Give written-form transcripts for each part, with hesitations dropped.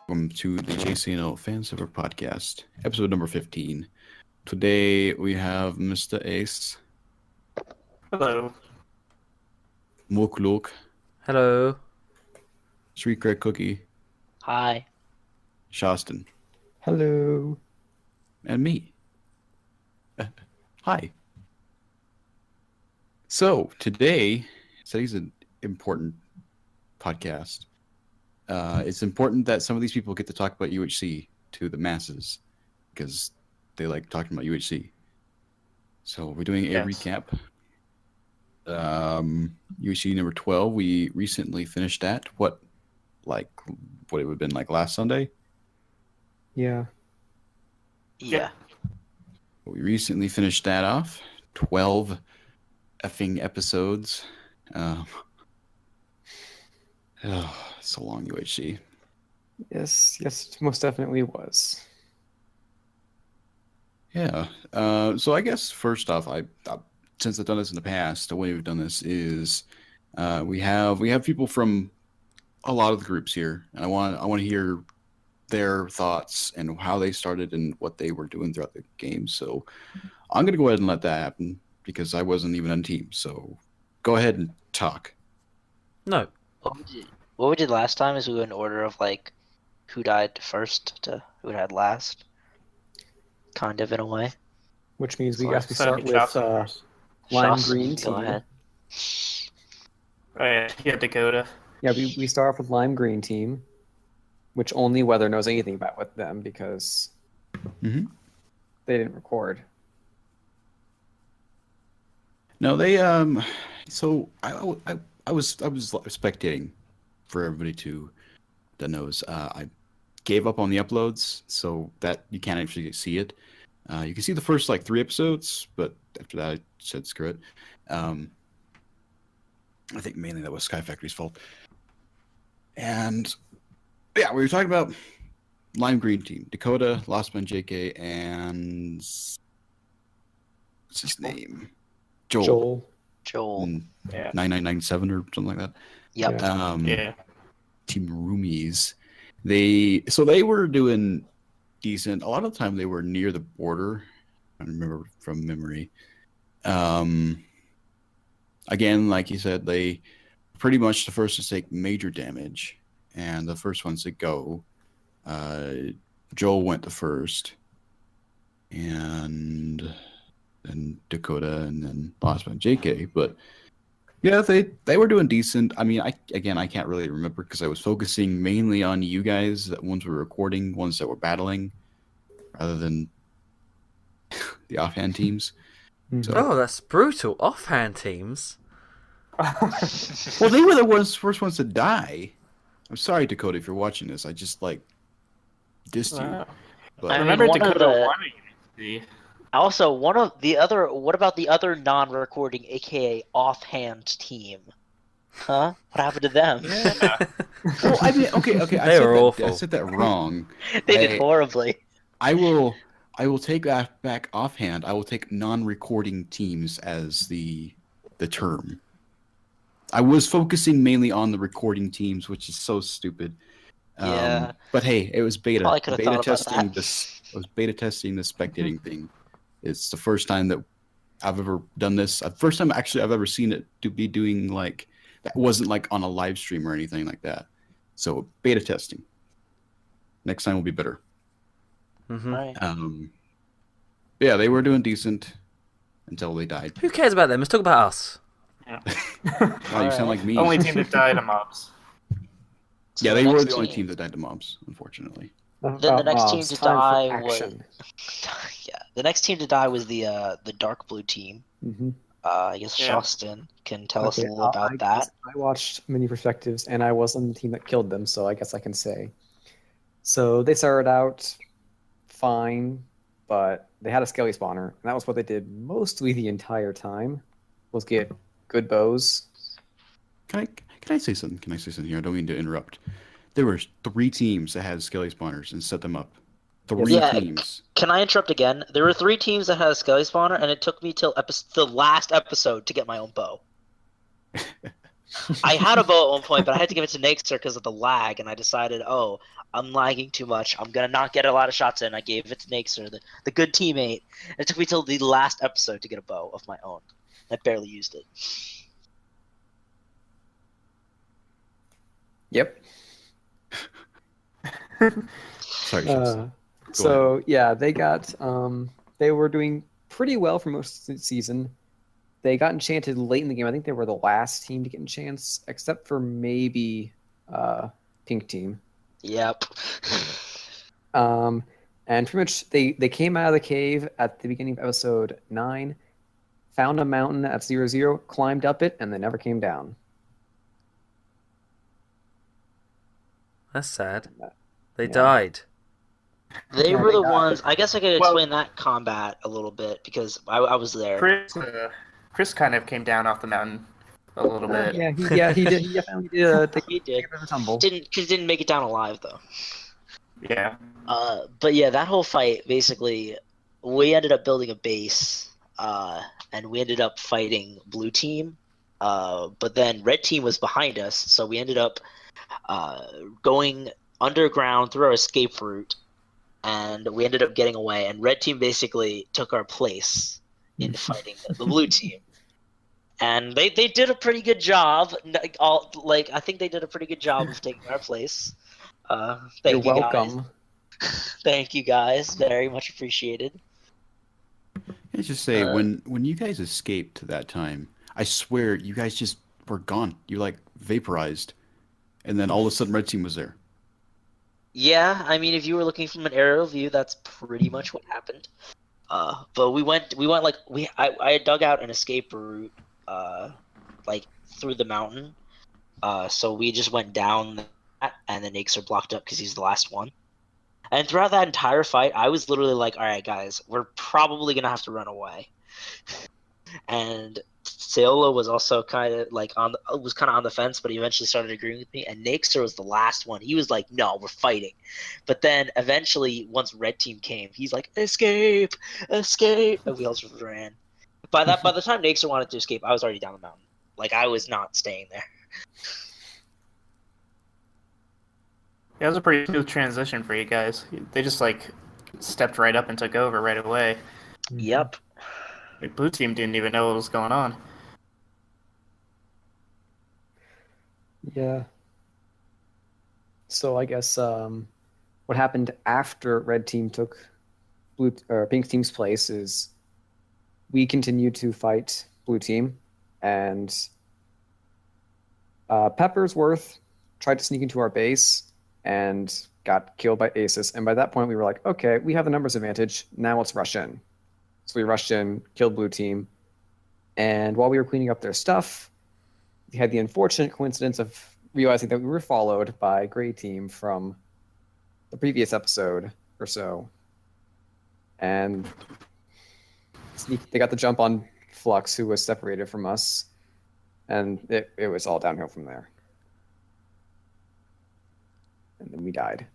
Welcome to the JSano Fan Server Podcast, episode number 15. Today we have Mr. Ace. Hello. Muckluck. Hello. StreetCredCookie. Hi. Shawstin. Hello. And me. Hi. So, today's an important podcast. It's important that some of these people get to talk about UHC to the masses because they like talking about UHC. So we're doing a recap. UHC number 12. We recently finished that. What it would have been like last Sunday? Yeah. We recently finished that off. 12 effing episodes. So long, UHC. Yes, it most definitely was. Yeah. So I guess first off, I since I've done this in the past, the way we've done this is we have people from a lot of the groups here, and I want to hear their thoughts and how they started and what they were doing throughout the game. So I'm gonna go ahead and let that happen because I wasn't even on team. So go ahead and talk. No. What we did last time is we went in order of like who died first to who died last. Kind of in a way. Which means we So start with lime Shawstin, green go team. ahead. Oh yeah, Dakota. Yeah, we start off with lime green team, which only Weather knows anything about with them because Mm-hmm. they didn't record. No, they So I was spectating for everybody that knows. I gave up on the uploads, so that you can't actually see it. You can see the first like 3 episodes, but after that I said screw it. I think mainly that was Sky Factory's fault. And yeah, we were talking about Lime Green Team, Dakota, Lost Man JK, and what's his name? Joel. Joel. Yeah. 9997 or something like that. Yep. Yeah. Team Roomies. They were doing decent. A lot of the time they were near the border. I remember from memory. Again, like you said, they pretty much the first to take major damage and the first ones to go. Joel went the first, and then Dakota, and then Lost Man JK. But yeah, they were doing decent. I mean, I can't really remember because I was focusing mainly on you guys, that ones were recording, ones that were battling, rather than the offhand teams. So, Oh, that's brutal. Offhand teams. well, they were the first ones to die. I'm sorry, Dakota, if you're watching this. I just dissed you. Wow. But I I mean, remember one of Dakota the- won a UHC. Also, what about the other non-recording, aka offhand team? Huh? What happened to them? Yeah. well, I mean, okay. They were awful. I said that wrong. They did horribly. I will take that back offhand. I will take non-recording teams as the term. I was focusing mainly on the recording teams, which is so stupid. Yeah. But hey, it was beta. Probably could've Beta thought about testing that. this. I was beta testing the spectating thing. It's the first time that I've ever done this. First time actually I've ever seen it to be doing like that wasn't like on a live stream or anything like that. So beta testing. Next time will be better. Mm-hmm. Right. Yeah, they were doing decent until they died. Who cares about them? Let's talk about us. Wow, you sound like me. Only team that died of mobs. So Yeah, they the were next the only team- team that died to mobs, unfortunately. The next team to die was action. the next team to die was the dark blue team. Mm-hmm. I guess Yeah. Shawstin can tell us a little about that. I watched many perspectives, and I was on the team that killed them, so I guess I can say. So they started out fine, but they had a skelly spawner, and that was what they did mostly the entire time, was get good bows. Can I say something? Can I say something here? I don't mean to interrupt. There were 3 teams that had skelly spawners and set them up. 3 Yeah. teams. Can I interrupt again? There were 3 teams that had a skelly spawner, and it took me till the last episode to get my own bow. I had a bow at one point, but I had to give it to Nixer because of the lag, and I decided, oh, I'm lagging too much. I'm gonna not get a lot of shots in. I gave it to Nixer, the good teammate. And it took me till the last episode to get a bow of my own. I barely used it. Yep. Sorry, Shawstin. So yeah, they were doing pretty well for most of the season. They got enchanted late in the game. I think they were the last team to get enchants, except for maybe Pink Team. Yep. And pretty much they came out of the cave at the beginning of episode 9, found a mountain at 0-0, climbed up it, and they never came down. That's sad. They Yeah. died. They Yeah, were they the died. ones. I guess I could Well- explain that combat a little bit because I was there. Chris kind of came down off the mountain a little bit. Yeah, he did. He definitely did. He did. Take a bit of a tumble. Didn't make it down alive though. Yeah. But yeah, that whole fight basically, we ended up building a base, and we ended up fighting blue team. But then red team was behind us, so we ended up going underground through our escape route, and we ended up getting away. And red team basically took our place in fighting the blue team. And they did a pretty good job. I think they did a pretty good job of taking our place. You're Thank you welcome. guys. Thank you guys. Very much appreciated. Let's just say when you guys escaped that time, I swear you guys just were gone. You like vaporized, and then all of a sudden red team was there. Yeah, I mean, if you were looking from an aerial view, that's pretty much what happened. But I dug out an escape route, like through the mountain. So we just went down that, and the Nakes are blocked up because he's the last one. And throughout that entire fight, I was literally like, all right, guys, we're probably going to have to run away. And Seola was also kind of like on the fence, but he eventually started agreeing with me. And Naxer was the last one. He was like, no, we're fighting. But then eventually, once red team came, he's like, escape, escape. And we all just ran. By the time Naxer wanted to escape, I was already down the mountain. Like, I was not staying there. Yeah, it was a pretty smooth transition for you guys. They just like stepped right up and took over right away. Yep. The blue team didn't even know what was going on. Yeah. So I guess what happened after red team took pink team's place is we continued to fight blue team, and Peppersworth tried to sneak into our base and got killed by Aces. And by that point, we were like, okay, we have the numbers advantage. Now let's rush in. So we rushed in, killed blue team. And while we were cleaning up their stuff, we had the unfortunate coincidence of realizing that we were followed by gray team from the previous episode or so. And they got the jump on Flux, who was separated from us. And it was all downhill from there. And then we died.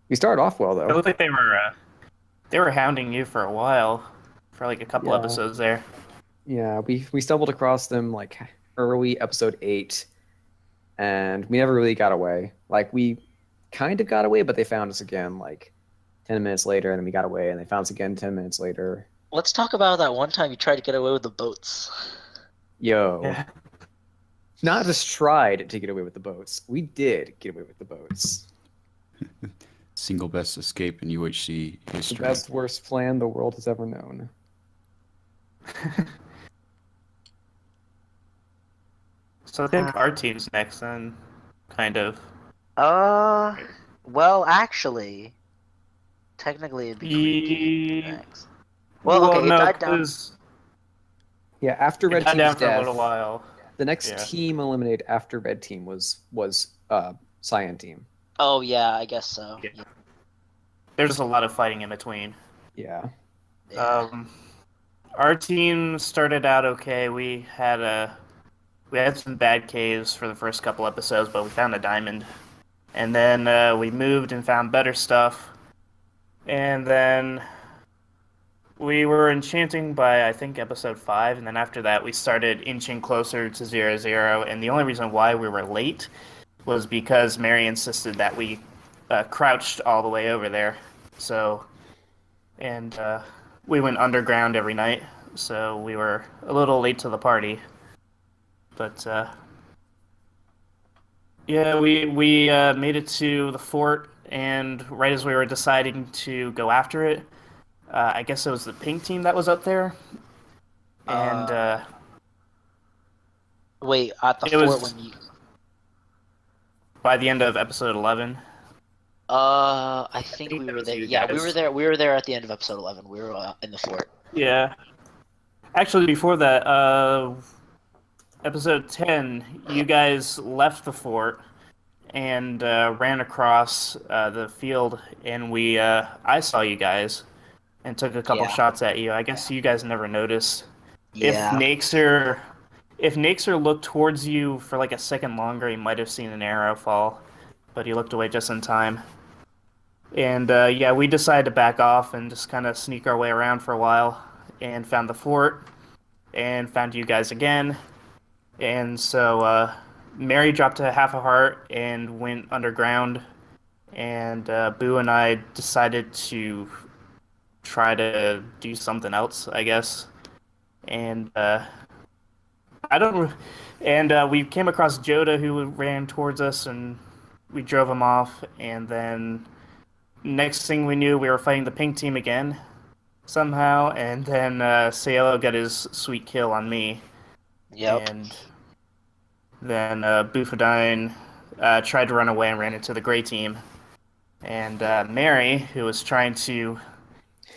We started off well, though. It looked like they were hounding you for a while, for like a couple Yeah. episodes there. Yeah, we stumbled across them like early episode 8, and we never really got away. Like, we kind of got away, but they found us again like 10 minutes later, and then we got away, and they found us again 10 minutes later. Let's talk about that one time you tried to get away with the boats. Yo. Yeah. Not just tried to get away with the boats. We did get away with the boats. Single best escape in UHC The history. best, worst plan the world has ever known. So I think our team's next then, kind of. Well, actually, technically it'd be Ye- next. Well, okay, it no, died down. 'cause Yeah, after it Red died Team's down for a death, little while. the next Yeah. team eliminated after Red Team was Cyan Team. Oh yeah, I guess so. Yeah. There's a lot of fighting in between. Yeah. Um, our team started out okay. We had some bad caves for the first couple episodes, but we found a diamond, and then we moved and found better stuff, and then We were enchanting by, I think, episode 5, and then after that we started inching closer to 0-0, and the only reason why we were late was because Mary insisted that we crouched all the way over there. So, and we went underground every night, so we were a little late to the party. But, yeah, we made it to the fort, and right as we were deciding to go after it, I guess it was the pink team that was up there, and Wait, at the it fort was when you. by the end of episode 11. I think think we that were was there. you Yeah, we guys. were there. We were there at the end of episode 11. We were in the fort. Yeah, actually, before that, episode 10, you guys left the fort and ran across the field, and I saw you guys and took a couple Yeah. shots at you. I guess you guys never noticed. Yeah. If Naxer looked towards you for like a second longer, he might have seen an arrow fall, but he looked away just in time. And yeah, we decided to back off and just kind of sneak our way around for a while, and found the fort, and found you guys again. And so Mary dropped a half a heart and went underground, and Boo and I decided to try to do something else, I guess. And I don't. And we came across Joda, who ran towards us, and we drove him off. And then next thing we knew, we were fighting the pink team again, somehow. And then Cielo got his sweet kill on me. Yep. And then Bufadine tried to run away and ran into the gray team. And Mary, who was trying to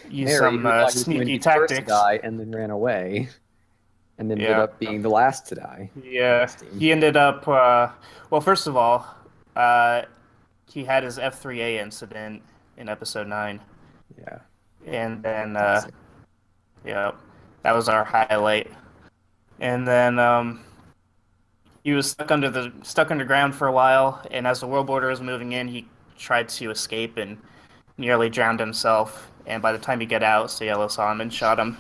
use Mary, some who thought he was going to sneaky be the first to tactics. die and then ran away, and ended Yeah. up being the last to die. Yeah, Team. he ended up. Well, first of all, he had his F3A incident in episode 9, Yeah. and then yeah, that was our highlight. And then he was stuck underground for a while, and as the world border was moving in, he tried to escape and nearly drowned himself. And by the time he got out, Cielo saw him and shot him.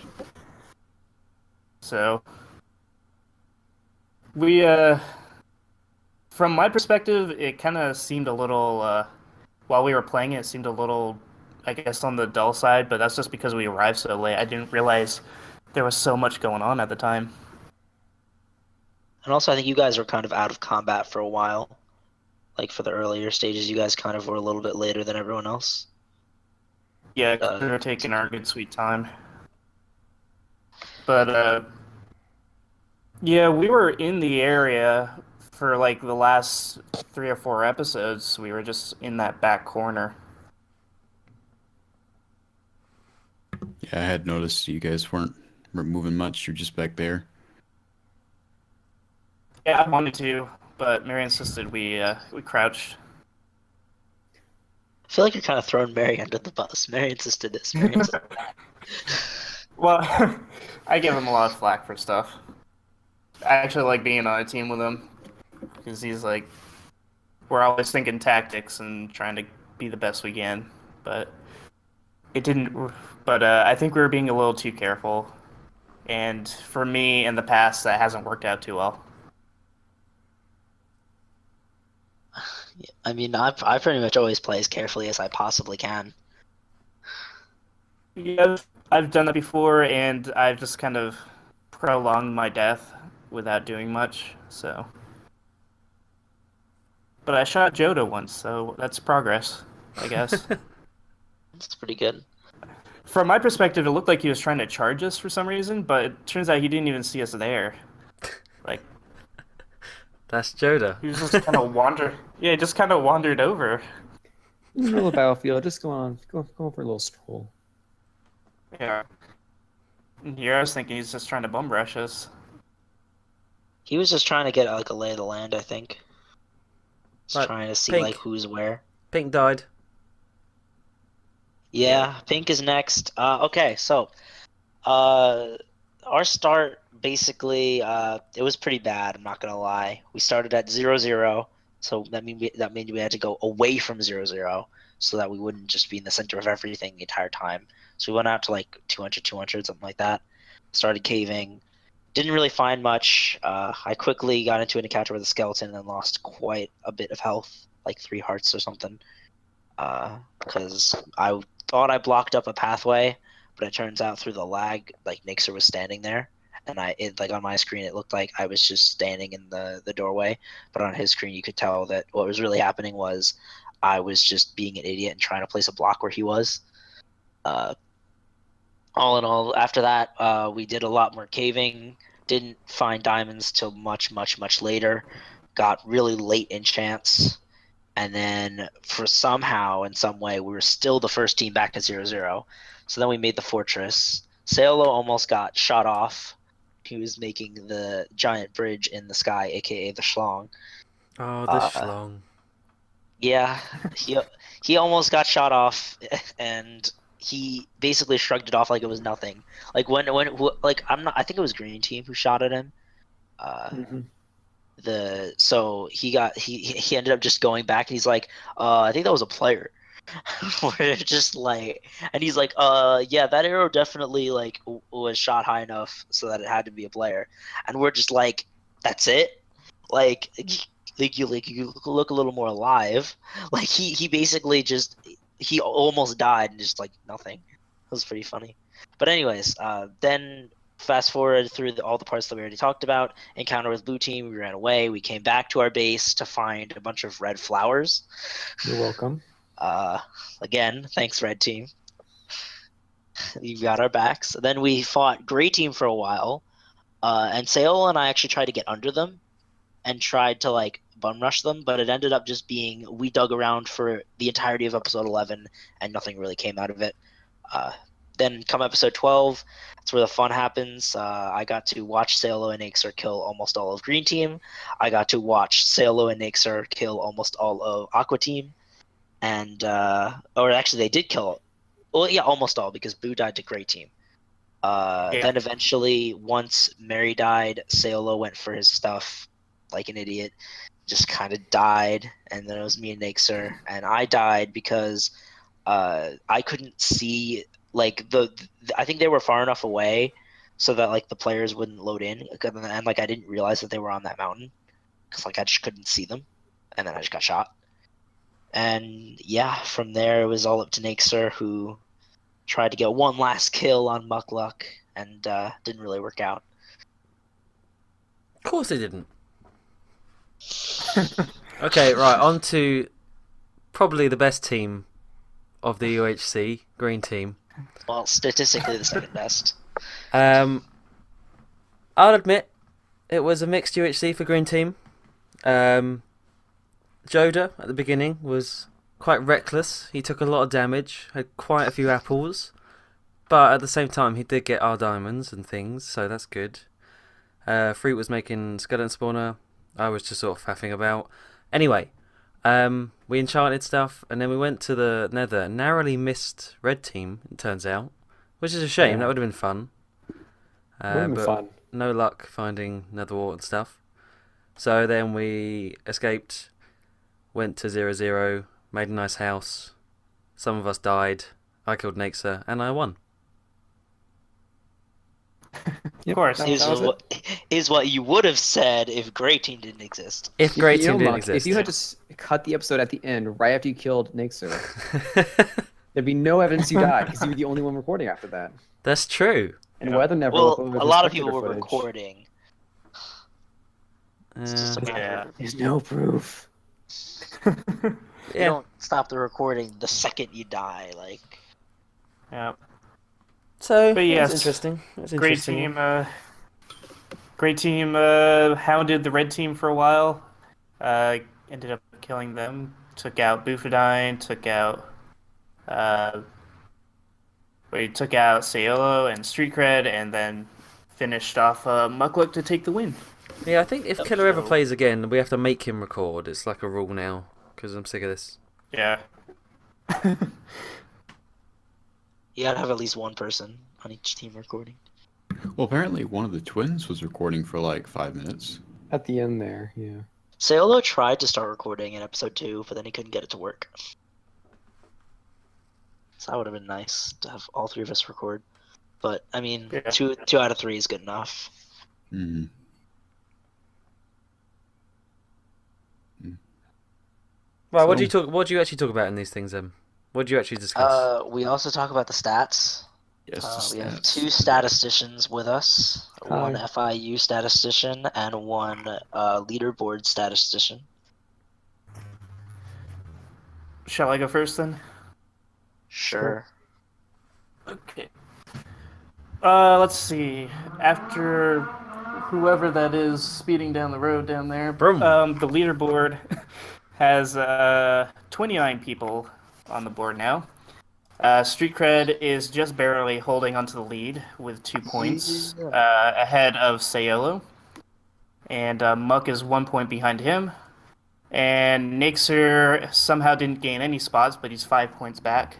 So we, from my perspective, it kind of seemed a little, while we were playing it seemed a little, I guess, on the dull side, but that's just because we arrived so late. I didn't realize there was so much going on at the time. And also, I think you guys were kind of out of combat for a while. Like, for the earlier stages, you guys kind of were a little bit later than everyone else. Yeah, we were taking our good sweet time. But, yeah, we were in the area for, like, the last 3 or 4 episodes. We were just in that back corner. Yeah, I had noticed you guys weren't moving much. You're just back there. Yeah, I wanted to, but Mary insisted we crouched. I feel like you're kind of throwing Mary under the bus. Mary insisted this. Mary insisted that. Well, I give him a lot of flack for stuff. I actually like being on a team with him, because he's like, we're always thinking tactics and trying to be the best we can, but it didn't. But I think we were being a little too careful, and for me in the past, that hasn't worked out too well. I mean, I pretty much always play as carefully as I possibly can. Yeah, I've done that before, and I've just kind of prolonged my death without doing much, so. But I shot Joda once, so that's progress, I guess. It's pretty good. From my perspective, it looked like he was trying to charge us for some reason, but it turns out he didn't even see us there. Like, That's Joda. he was just kind of Yeah, just kind of wandered over. In the middle of the battlefield, just go for a little stroll. Yeah. And here I was thinking he's just trying to bum rush us. He was just trying to get like a lay of the land, I think. Just Right, trying to see Pink. like who's where. Pink died. Yeah, Pink is next. Okay, so our start basically it was pretty bad, I'm not gonna lie. We started at 0-0, So that means we had to go away from 0-0 so that we wouldn't just be in the center of everything the entire time. So we went out to like 200, something like that. Started caving. Didn't really find much. I quickly got into an encounter with a skeleton and lost quite a bit of health, like 3 hearts or something. Because I thought I blocked up a pathway, but it turns out through the lag, like Nixer was standing there. And like on my screen, it looked like I was just standing in the doorway, but on his screen, you could tell that what was really happening was I was just being an idiot and trying to place a block where he was. All in all, after that, we did a lot more caving. Didn't find diamonds till much, much, much later. Got really late in chance, and then for somehow, in some way, we were still the first team back at 0-0. So then we made the fortress. Saolo almost got shot off. He was making the giant bridge in the sky, aka the schlong. Oh, the schlong. Yeah, he almost got shot off, and he basically shrugged it off like it was nothing. Like when like I think it was Green Team who shot at him. So he ended up just going back and he's like, I think that was a player. We're just like, and he's like, yeah, that arrow definitely like was shot high enough so that it had to be a player, and we're just like, that's it, like you look a little more alive. Like he basically just he almost died and just like nothing. It was pretty funny. But anyways, then fast forward through all the parts that we already talked about. Encounter with blue team, we ran away. We came back to our base to find a bunch of red flowers. You're welcome. Again, thanks, red team. You got our backs. Then we fought gray team for a while, and Saol and I actually tried to get under them and tried to like bum rush them, but it ended up just being we dug around for the entirety of episode 11 and nothing really came out of it. Then come episode 12, that's where the fun happens. I got to watch Saolo and Ixer kill almost all of Green Team. I got to watch Saolo and Ixer kill almost all of Aqua Team. And, or actually they did kill, well, yeah, almost all, because Boo died to Gray Team. Then eventually, once Mary died, Saolo went for his stuff like an idiot, just kind of died, and then it was me and Nixer, and I died because I couldn't see, like, I think they were far enough away so that, like, the players wouldn't load in, and, like, I didn't realize that they were on that mountain, because, like, I just couldn't see them, and then I just got shot. And, yeah, from there, it was all up to Nixer, who tried to get one last kill on Muckluck, and didn't really work out. Of course it didn't. Okay, right, on to probably the best team of the UHC, Green Team. Well, statistically the second best. I'll admit, it was a mixed UHC for Green Team. Joda, at the beginning, was quite reckless. He took a lot of damage, had quite a few apples, but at the same time he did get our diamonds and things, so that's good. Fruit was making skeleton spawner. I was just sort of faffing about. Anyway, we enchanted stuff, and then we went to the nether. Narrowly missed red team, it turns out, which is a shame. Yeah. That would have been fun. Would have been but fun. no luck finding nether wart and stuff. So then we escaped, went to 0-0, made a nice house. Some of us died. I killed Nixer, and I won. Of course. Is what you would have said if Grey Team didn't exist. If Grey You know, Team didn't Muck, exist. if you had just cut the episode at the end right after you killed Nixer, there'd be no evidence you died because you were the only one recording after that. That's true. And Weather never. Well, uploaded a his lot of spectator people were footage. recording. It's just a matter Yeah. of- There's no proof. You Yeah. don't stop the recording the second you die. Like, Yeah. So, But it yes, was interesting. It was Great interesting. team. Great team hounded the red team for a while. Ended up killing them. Took out Bufadine. Took out. We took out Saolo and StreetCred, and then finished off Muckluck to take the win. Yeah, I think if That was Killer ever dope. plays again, we have to make him record. It's like a rule now, because I'm sick of this. Yeah. you gotta have at least one person on each team recording. Well, apparently one of the twins was recording for like 5 minutes. At the end there, yeah. Seolo tried to start recording in episode 2, but then he couldn't get it to work. So that would have been nice to have all 3 of us record. But I mean, Yeah. two out of 3 is good enough. Mm-hmm. Right, what So- do you actually talk about in these things then? What do you actually discuss? We also talk about the stats. Yes, We have stats. 2 statisticians with us. One Hi. FIU statistician and one leaderboard statistician. Shall I go first then? Sure. Okay. Let's see. After whoever that is speeding down the road down there, Vroom. the leaderboard has 29 people on the board now. StreetCred is just barely holding onto the lead with 2 points ahead of Seolo. And Muck is 1 point behind him. And Nixer somehow didn't gain any spots, but he's 5 points back.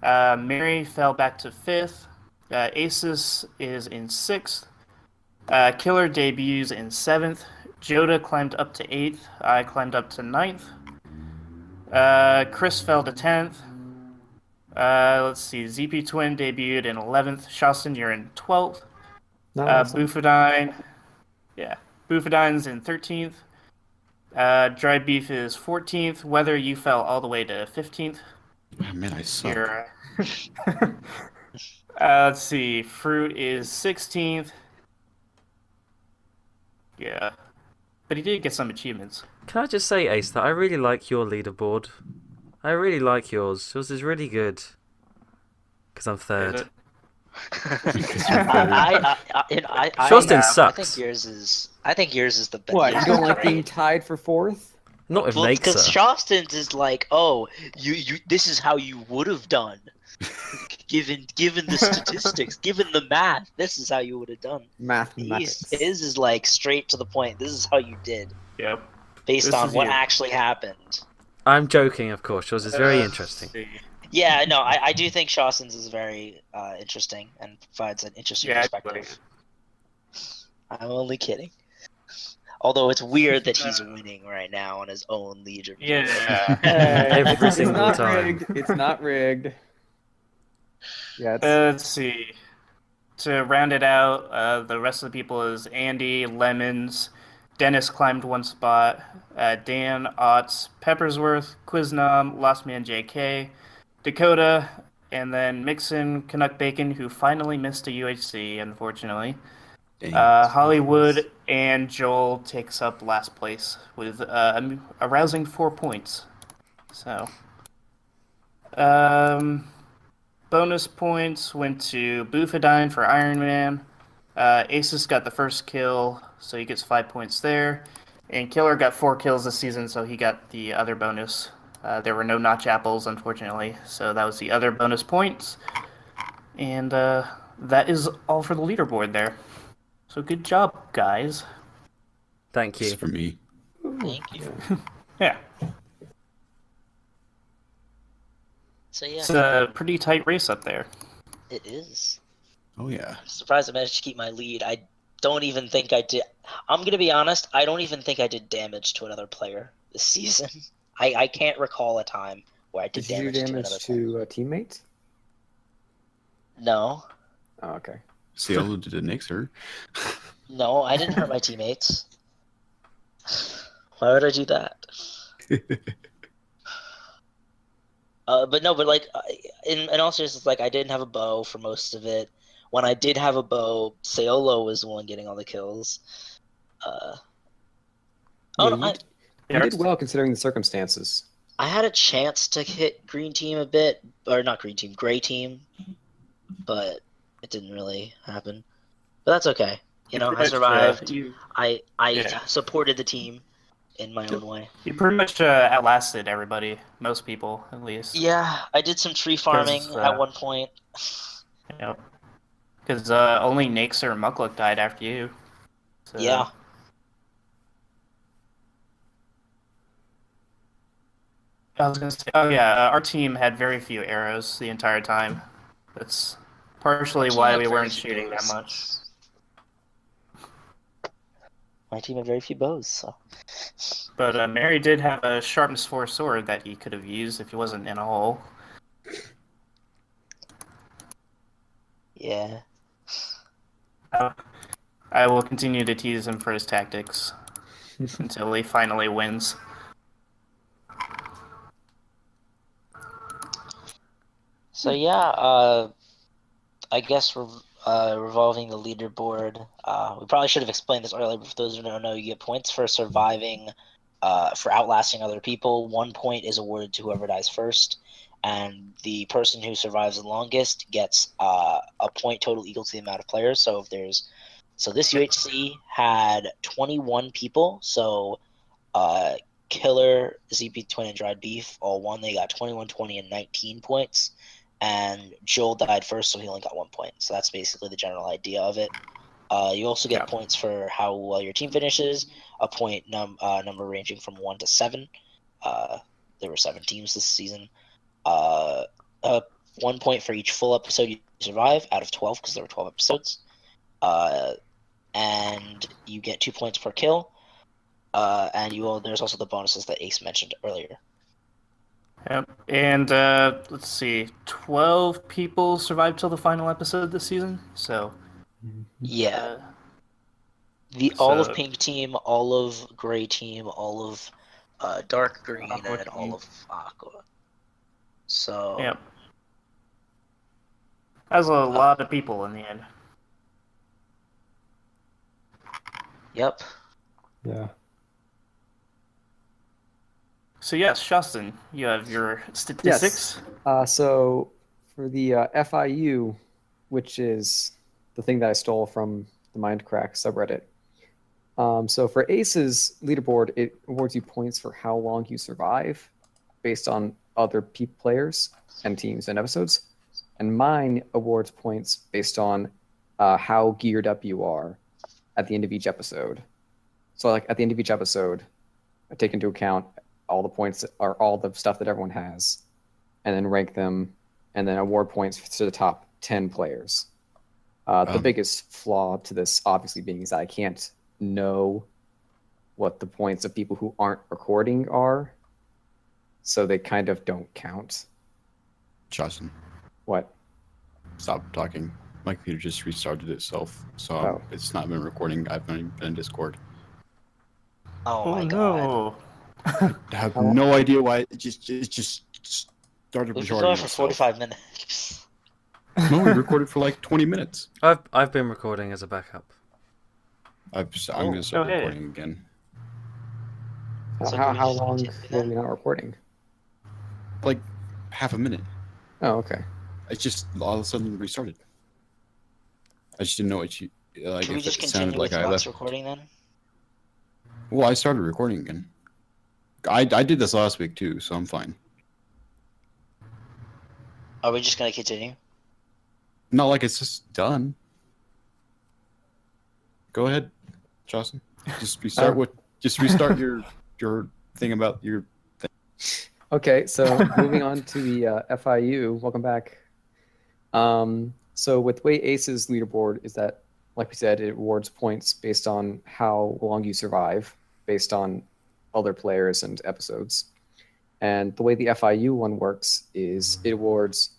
Mary fell back to 5th. Aces is in 6th. Killer debuts in 7th. Joda climbed up to 8th. I climbed up to 9th. Chris fell to 10th. Let's see. ZP Twin debuted in 11th. Shawstin, you're in 12th. No, awesome. Bufadine's in 13th. Dry Beef is 14th. Weather, you fell all the way to 15th. Oh, man, I suck. You're, let's see. Fruit is 16th. Yeah. But he did get some achievements. Can I just say, Ace, that I really like your leaderboard. I really like yours. Yours is really good. Because I'm Is third. it? Shawstin I sucks. think yours is the best. What? You don't like being tied for 4th? Not with Because Naxer. Shawstin's is like, oh, you this is how you would have done. given the statistics, given the math, this is how you would have done. Mathematics. His is like straight to the point. This is how you did, Yep. based This on is what you. actually happened. I'm joking, of course. Yours is very interesting. Let's see. Yeah, no, I do think Shawstin's is very interesting and provides an interesting Yeah, perspective. I'm only kidding. Although it's weird that he's winning right now on his own leaderboard. Yeah. Every It's single not time. rigged. It's not rigged. Yeah, it's, Let's see. To round it out, the rest of the people is Andy, Lemons, Dennis climbed 1 spot, Dan, Otts, Peppersworth, Quiznom, Lost Man JK, Dakota, and then Mixon, Canuck Bacon, who finally missed a UHC, unfortunately. Dang. Hollywood and Joel takes up last place with a rousing 4 points. So, bonus points went to Bufadine for Iron Man. Asus got the first kill, so he gets 5 points there. And Killer got 4 kills this season, so he got the other bonus. There were no notch apples, unfortunately, so that was the other bonus points. And that is all for the leaderboard there. So good job, guys. Thank This is you. for me. Thank you. Yeah, So yeah, it's a pretty tight race up there. it is. Oh, yeah. I'm surprised I managed to keep my lead. I don't even think I did. I'm gonna be honest. I don't even think I did damage to another player this season. I can't recall a time where I did, did you do damage to another damage player. to teammates? No, Oh, okay. Cielo did a Nixer. no, I didn't hurt my teammates. Why would I do that? But no, but like in all seriousness, like I didn't have a bow for most of it. When I did have a bow, Seolo was the one getting all the kills. Oh Yeah, no, you did well considering the circumstances. I had a chance to hit green team a bit, or not green team, gray team, but it didn't really happen. But that's okay. You know, I survived. I Yeah. supported the team in my own way. You pretty much outlasted everybody, most people at least. Yeah, I did some tree farming at one point. Yep. Because only Naxer and Muckluck died after you. So, Yeah. I was gonna say, oh yeah, our team had very few arrows the entire time. That's partially why we weren't shooting that much. My team had very few bows, so. But Mary did have a sharpness 4 sword that he could have used if he wasn't in a hole. Yeah. I will continue to tease him for his tactics until he finally wins. So yeah, I guess revolving the leaderboard. We probably should have explained this earlier, but for those who don't know, you get points for surviving, for outlasting other people. 1 point is awarded to whoever dies first, and the person who survives the longest gets a point total equal to the amount of players. So this UHC had 21 people. So Killer, ZP Twin, and Dried Beef all won. They got 21, 20, and 19 points. And Joel died first, so he only got 1 point. So that's basically the general idea of it. You also get points for how well your team finishes, a point number ranging from 1 to 7. There were 7 teams this season. 1 point for each full episode you survive out of 12, because there were 12 episodes. And you get 2 points per kill. And there's also the bonuses that Ace mentioned earlier. Yep. And let's see, 12 people survived till the final episode this season. So Yeah. So- Olive pink team, olive gray team, olive dark green, Aqua and team. olive aqua. So yep, that was a lot of people in the end. Yep. Yeah. So yes, Shawstin, you have your statistics. So for the FIU, which is the thing that I stole from the Mindcrack subreddit. So for Ace's leaderboard, it awards you points for how long you survive based on other players and teams and episodes. And mine awards points based on how geared up you are at the end of each episode. So like at the end of each episode, I take into account all the points are all the stuff that everyone has, and then rank them, and then award points to the top 10 players. The biggest flaw to this, obviously, being is that I can't know what the points of people who aren't recording are, so they kind of don't count. Shawstin, What? stop talking. My computer just restarted itself, so it's not been recording. I've not even been in Discord. Oh my god. No. I have no idea why it just started We've been recording going for itself. 45 minutes. No, we recorded for like 20 minutes. I've been recording as a backup. I'm gonna start okay. recording again. So How do we just long continue were then? we not recording? Like half a minute. Oh, okay. It's just all of a sudden restarted. I just didn't know what you like. Should we If just it sounded continue like with I Muck's left. recording then? Well, I started recording again. I did this last week too, so I'm fine. Are we just gonna continue? Not like it's just done. Go ahead, Shawstin. Just restart your thing about your. Okay, so moving on to the FIU. Welcome back. So with way Ace's leaderboard is that, like we said, it awards points based on how long you survive, based on other players and episodes. And the way the FIU one works is it awards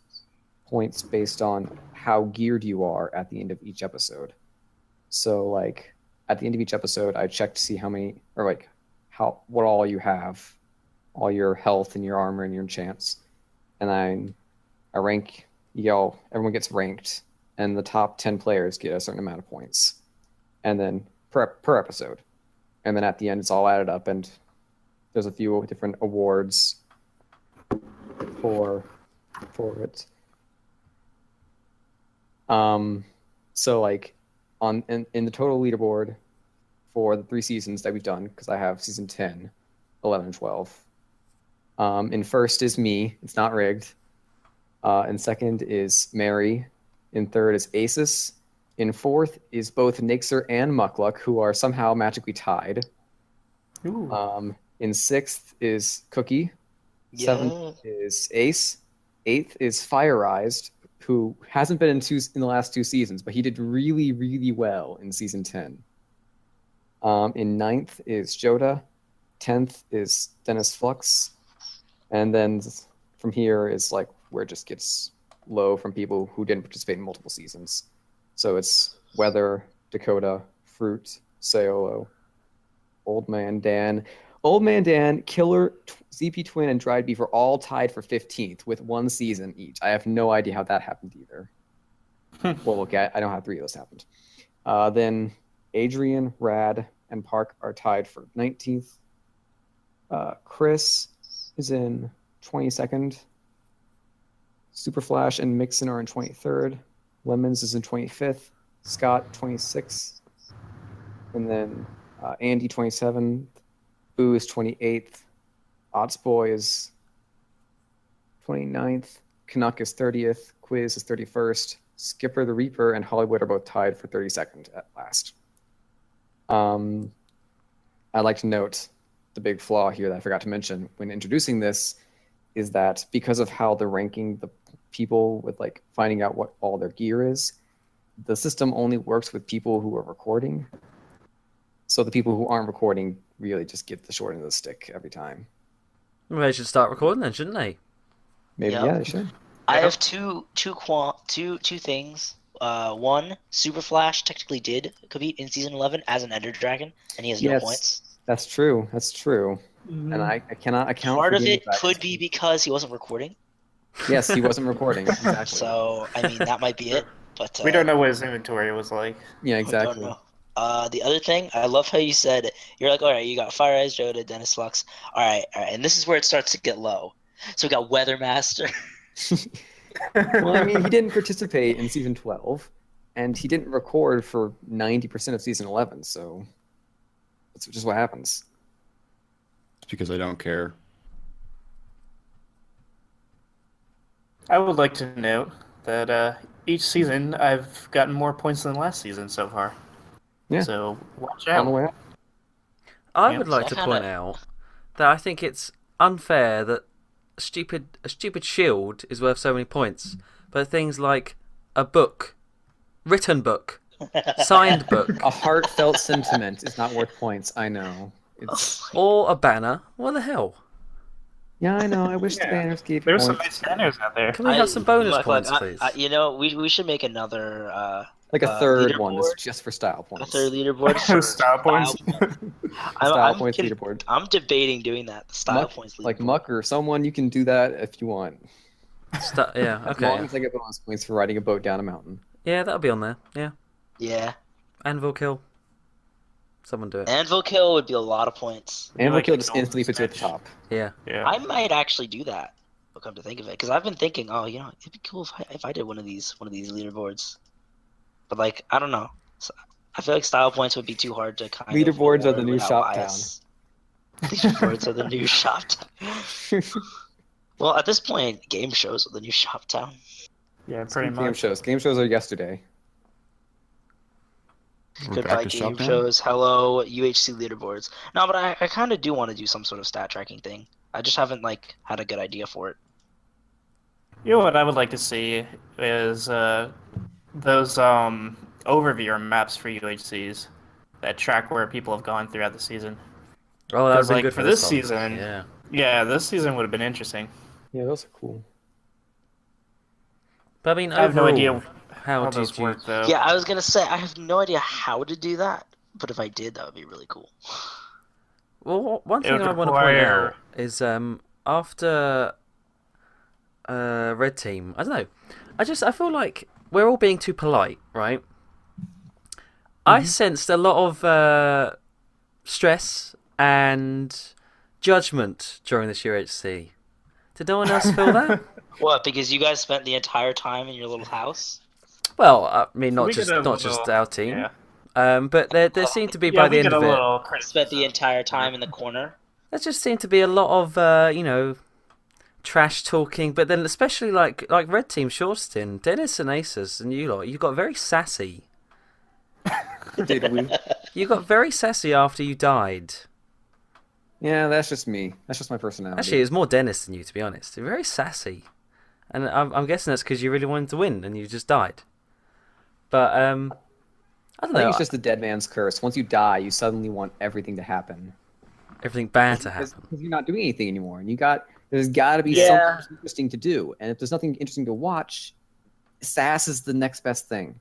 points based on how geared you are at the end of each episode. So like at the end of each episode, I check to see how many, or like what all you have, all your health and your armor and your enchants, and I rank. Everyone gets ranked, and the top 10 players get a certain amount of points, and then per episode, and then at the end it's all added up, and there's a few different awards for it. So like in the total leaderboard for the 3 seasons that we've done, because I have season 10, 11, and 12. In first is me. It's not rigged. In second is Mary. In third is Aces. In fourth is both Nixer and Muckluck, who are somehow magically tied. Ooh. In sixth is Cookie. Yeah. Seventh is Ace. Eighth is Fireized, who hasn't been in the last 2 seasons, but he did really, really well in season 10. In 9th is Joda. 10th is Dennis Flux. And then from here is like where it just gets low from people who didn't participate in multiple seasons. So it's Weather, Dakota, Fruit, Sayolo, Old Man Dan. Old Man Dan, Killer, ZP Twin, and Dried Beef are all tied for 15th with 1 season each. I have no idea how that happened either. Well, okay, I know how 3 of those happened. Then Adrian, Rad, and Park are tied for 19th. Chris is in 22nd. Superflash and Mixon are in 23rd. Lemons is in 25th. Scott, 26th. And then Andy, 27th. Boo is 28th. Otsboy is 29th. Canuck is 30th. Quiz is 31st. Skipper the Reaper and Hollywood are both tied for 32nd at last. I'd like to note the big flaw here that I forgot to mention when introducing this is that because of how they're ranking the people with like finding out what all their gear is, the system only works with people who are recording. So the people who aren't recording really just get the short end of the stick every time. Well, they should start recording then, shouldn't they? Maybe, Yep. yeah, they should. I have two things. One, Super Flash technically did compete in season 11 as an Ender Dragon, and he has no Yes. points. That's true. That's true. And I cannot account Part for of Game it Dragons. could be because he wasn't recording. Yes, he wasn't recording. Exactly. So, I mean, that might be it. But We don't know what his inventory was like. Yeah, I exactly. don't know. The other thing, I love how you said, you're like, all right, you got Fire Eyes Joda, Dennis Flux. All right. And this is where it starts to get low. So we got WeatherMaster. Well, I mean, he didn't participate in season 12, and he didn't record for 90% of season 11, so that's just what happens. It's because I don't care. I would like to note that each season I've gotten more points than last season so far. Yeah. So watch On the out. way up. I Yeah. would like So to I kinda- point out that I think it's unfair that a stupid shield is worth so many points, but things like a book, written book, signed book, A heartfelt sentiment is not worth points. I know. It's or a banner. What the hell? yeah, I know. I wish the Yeah. banners gave There's some points. nice banners out there. Can we have some bonus Look, points, please? you know, we should make another Like a third one that's leaderboard. just for style a points. third leaderboard for Style points. Style points leaderboard. I'm debating doing that. The style Muck, points leaderboard. like Muck or someone, you can do that if you want. Yeah, As long okay. as I get bonus points for riding a boat down a mountain. Yeah, that'll be on there. Yeah. Yeah. Anvil kill. Someone do it. Anvil kill would be a lot of points. And like Kill a just golden instantly puts you at the snitch. top. Yeah. Yeah. I might actually do that. I'll come to think of it, because I've been thinking, oh, you know, it'd be cool if I did one of these leaderboards. But like, I don't know. So, I feel like style points would be too hard to kind Leaderboards of are the new without shop bias. Leaderboards are the new shop town. Well, at this point, game shows are the new shop town. Yeah, pretty Game much. shows. Game shows are yesterday. We're back Goodbye to game shop now? shows. Hello UHC leaderboards. No, but I kind of do want to do some sort of stat tracking thing. I just haven't like had a good idea for it. You know what I would like to see is those overview maps for UHCs that track where people have gone throughout the season. Oh, that would 'Cause, be like, good for for this one. season- Yeah. Yeah, this season would have been interesting. Yeah, those are cool. But I mean, I have no overall, idea how how did those you? work though. Yeah, I was gonna say I have no idea how to do that, but if I did, that would be really cool. Well, one It thing would I want to point require- out is after Red Team, I don't know. I feel like we're all being too polite, right? I sensed a lot of stress and judgment during this UHC. Did no one else feel that? What? Because you guys spent the entire time in your little house? Well, I mean, not We just get a not just little- our team, Yeah. but there seemed to be Yeah, by we the end get a of it. little Spent criticism. the entire time in the corner. There just seemed to be a lot of trash talking, but then especially like Red Team, Shawstin, Dennis and Aces, and you lot, you got very sassy. Did we? You got very sassy after you died. Yeah, that's just me. That's just my personality. Actually, it was more Dennis than you, to be honest. You're very sassy, and I'm guessing that's because you really wanted to win and you just died. But I don't I think know. it's just the dead man's curse. Once you die, you suddenly want everything to happen. Everything bad to Because happen. you're not doing anything anymore, and there's got to be Yeah. something interesting to do. And if there's nothing interesting to watch, sass is the next best thing.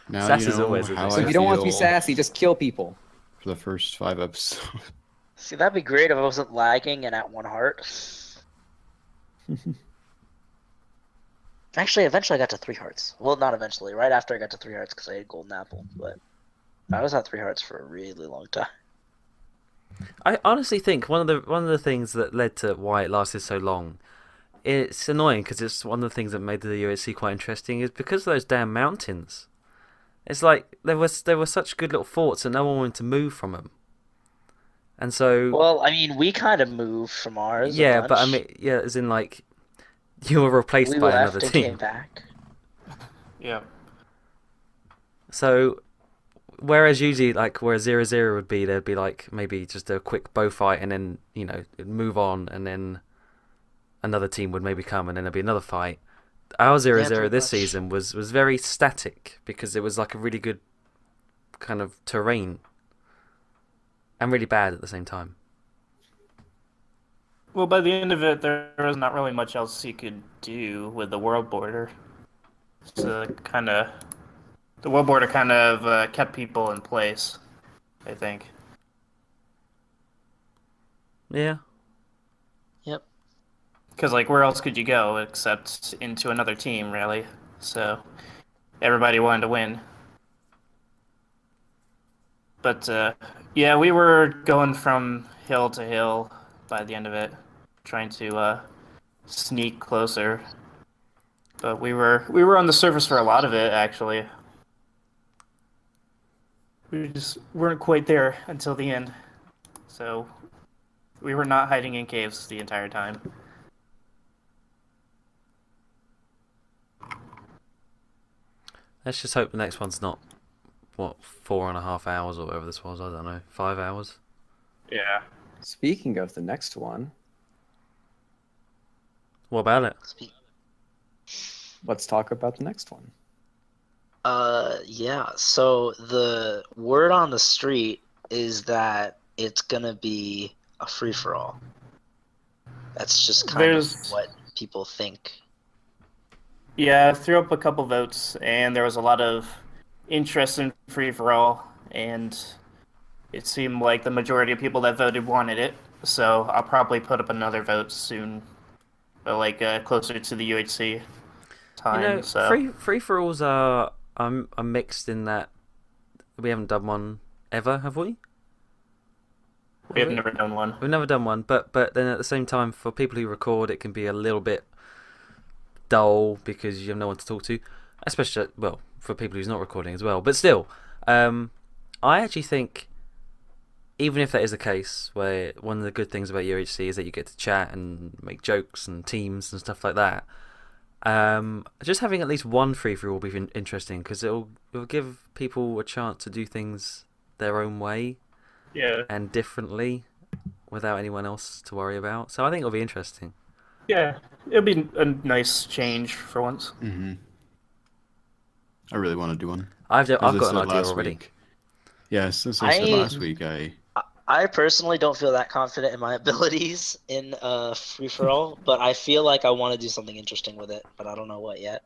Now Sass you is know always the how next So I if you don't want to be feel sassy, just kill people. for the first 5 episodes. See, that'd be great if I wasn't lagging and at 1 heart. Actually, eventually I got to 3 hearts. Well, not eventually. Right after I got to 3 hearts because I had golden apple. But I was at 3 hearts for a really long time. I honestly think one of the things that led to why it lasted so long, it's annoying because it's one of the things that made the UHC quite interesting, is because of those damn mountains. It's like there were such good little forts and no one wanted to move from them. And so Well, I mean, we kind of moved from ours. yeah, a but I bunch. mean yeah, as in like you were replaced We by left another and came team. back. Yeah. So whereas usually like where 0-0 would be, there'd be like maybe just a quick bow fight and then, you know, it'd move on and then another team would maybe come and then there'd be another fight. Our 0-0 pretty this much. season was very static because it was like a really good kind of terrain and really bad at the same time. Well, by the end of it, there was not really much else you could do with the world border. So the world border kind of kept people in place, I think. Yeah. Yep. Because like, where else could you go except into another team, really? So everybody wanted to win. But yeah, we were going from hill to hill by the end of it, trying to sneak closer. But we were on the surface for a lot of it, actually. We just weren't quite there until the end. So we were not hiding in caves the entire time. Let's just hope the next one's not, what, 4.5 hours or whatever this was, I don't know, 5 hours? Yeah. Speaking of the next one, What about it? let's talk about the next one. Yeah. So the word on the street is that it's gonna be a free for all. That's just kind of what people think. Yeah, I threw up a couple votes, and there was a lot of interest in free for all, and it seemed like the majority of people that voted wanted it. So I'll probably put up another vote soon, but like closer to the UHC time. You know, so free for alls are mixed in that we haven't done one ever, have we? we have never done one. We've never done one, but then at the same time, for people who record, it can be a little bit dull because you have no one to talk to, especially, well, for people who's not recording as well. But still, I actually think, even if that is the case, where one of the good things about UHC is that you get to chat and make jokes and teams and stuff like that, just having at least one free-for-all will be interesting because it'll give people a chance to do things their own way. Yeah. And differently without anyone else to worry about. So I think it'll be interesting. Yeah, it'll be a nice change for once. Mm-hmm. I really want to do one. I've As I got an said idea last already. week. Yeah, since I said last week, I personally don't feel that confident in my abilities in free for all, but I feel like I want to do something interesting with it, but I don't know what yet.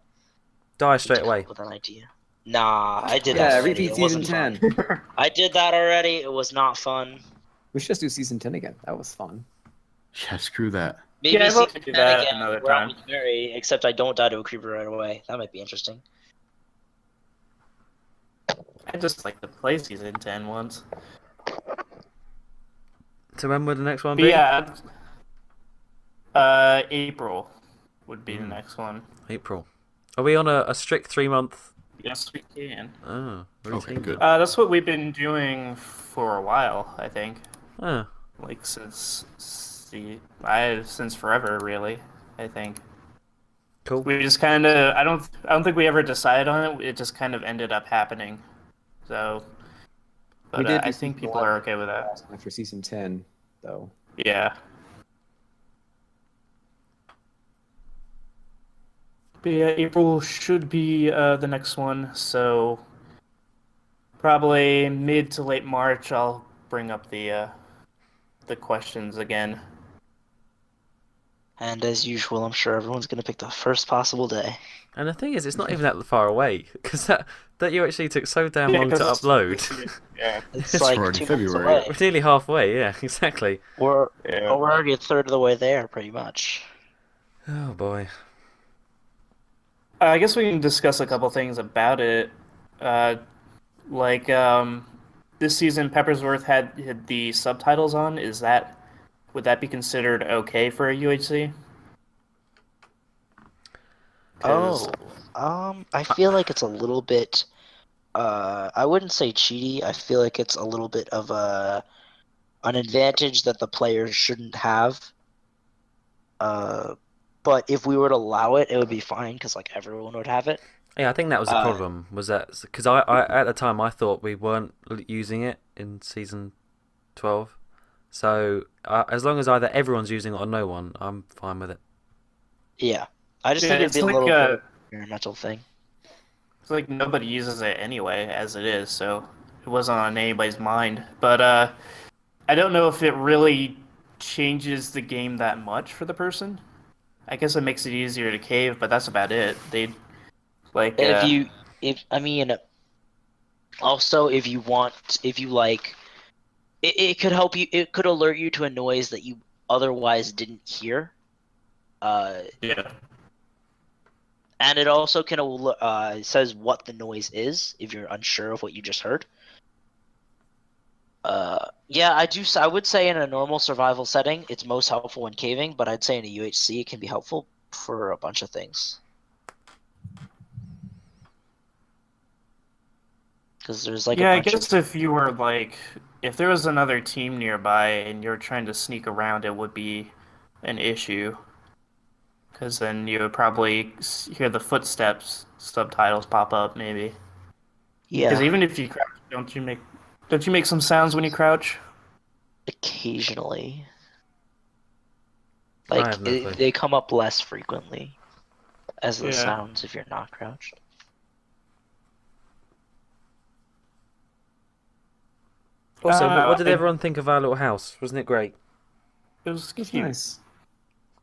Die straight away. With an idea. Nah, I did Yeah, that already. repeat It season wasn't 10. fun. I did that already. It was not fun. We should just do season 10 again. That was fun. yeah, screw that. Maybe Yeah, we'll season do 10 that again, another where I'm time. with Mary, except I don't die to a creeper right away. That might be interesting. I just like to play season 10 once. So when would the next one But be? yeah, April would be the next one. April. Are we on a strict 3-month? Yes, we can. Oh, Okay, routine? good. That's what we've been doing for a while, I think. Oh, Like since forever, really. I think cool. we just kind of. I don't think we ever decided on it. It just kind of ended up happening. So, but did do I think season people 11 are okay with that. after season 10, though. Yeah. But yeah, April should be the next one, so probably mid to late March I'll bring up the questions again. And as usual, I'm sure everyone's gonna pick the first possible day. And the thing is, it's not even that far away because that you actually took so damn long to 'cause upload. Yeah. It's It's like already 2 months February. away. We're nearly halfway. Yeah, exactly. We're Yeah. we're already a third of the way there, pretty much. Oh boy. I guess we can discuss a couple things about it. Uh, like this season, Peppersworth had the subtitles on. Would that be considered okay for a UHC? 'Cause- I feel like it's a little bit. I wouldn't say cheaty. I feel like it's a little bit of an advantage that the players shouldn't have. But if we were to allow it, it would be fine because like everyone would have it. Yeah, I think that was the problem. Was that because I at the time I thought we weren't using it in season 12. So as long as either everyone's using it or no one, I'm fine with it. Yeah, I just Yeah, think it'd it's be a like little bit of an experimental thing. it's like nobody uses it anyway, as it is, so it wasn't on anybody's mind. But I don't know if it really changes the game that much for the person. I guess it makes it easier to cave, but that's about it. They like Also if you want, if you like, it could help you. It could alert you to a noise that you otherwise didn't hear. yeah. And it also can says what the noise is if you're unsure of what you just heard. Yeah, I would say in a normal survival setting, it's most helpful when caving, but I'd say in a UHC, it can be helpful for a bunch of things. Because there's like Yeah, a I bunch guess if you were like, if there was another team nearby and you're trying to sneak around, it would be an issue. Because then you would probably hear the footsteps subtitles pop up, maybe. Because yeah, even if you crouch, don't you make some sounds when you crouch? occasionally. I Like have no clue. they come up less frequently as the Yeah. sounds if you're not crouched. Also, what did I- everyone think of our little house? Wasn't it great? It was It's cute. nice.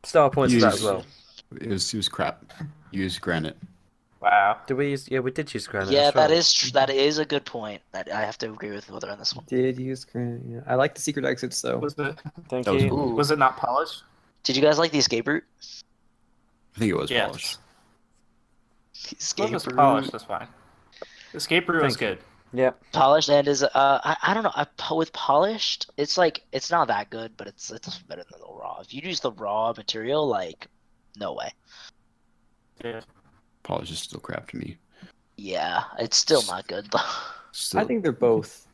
Star points for that as Use- well. It was crap. Use granite. Wow. Did we use? Yeah, we did use granite. Yeah, that's right. that is a good point. That I have to agree with Wither on this one. Did use granite. Yeah. I like the secret exits though. Was it? Thank That was you. cool. Ooh. Was it not polished? Did you guys like the escape route? I think it was Yes. polished. As long Escape as route. polished, that's fine. Escape route was Thank you. good. Yep. Polished and is I don't know, with polished it's like it's not that good, but it's better than the raw. If you use the raw material, like no way. Yeah. Polished is still crap to me. Yeah, it's still not good though. Still I think they're both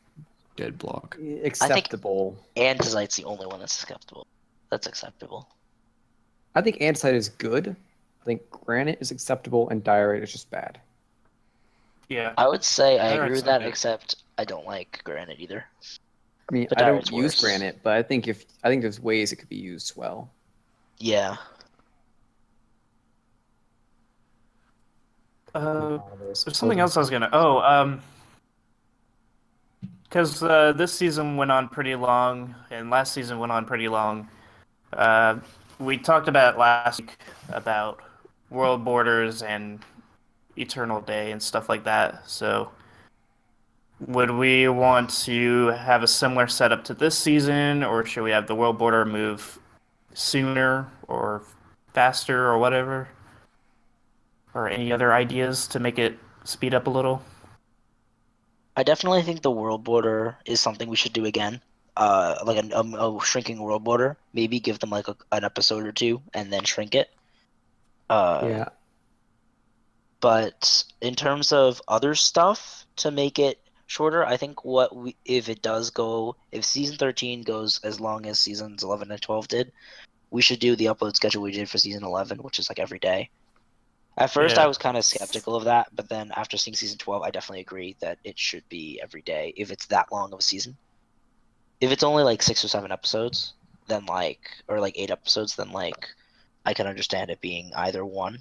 dead block. acceptable. Andesite's the only one that's acceptable. That's acceptable. I think andesite is good. I think granite is acceptable, and diorite is just bad. Yeah. I would say I Diorite's agree with not that, good. except I don't like granite either. I mean, But I don't diorite's use worse. granite, but I think there's ways it could be used well. Yeah. There's something else I was gonna. Because this season went on pretty long, and last season went on pretty long. We talked about it last week about world borders and eternal day and stuff like that. So, would we want to have a similar setup to this season, or should we have the world border move sooner or faster or whatever? Or any other ideas to make it speed up a little? I definitely think the world border is something we should do again. Like a shrinking world border. Maybe give them like an episode or two and then shrink it. Yeah, But in terms of other stuff to make it shorter, I think if season 13 goes as long as seasons 11 and 12 did, we should do the upload schedule we did for season 11, which is like every day. At first, Yeah. I was kind of skeptical of that, but then after seeing season 12, I definitely agree that it should be every day if it's that long of a season. If it's only like 6 or 7 episodes, then or like 8 episodes, then I can understand it being either one.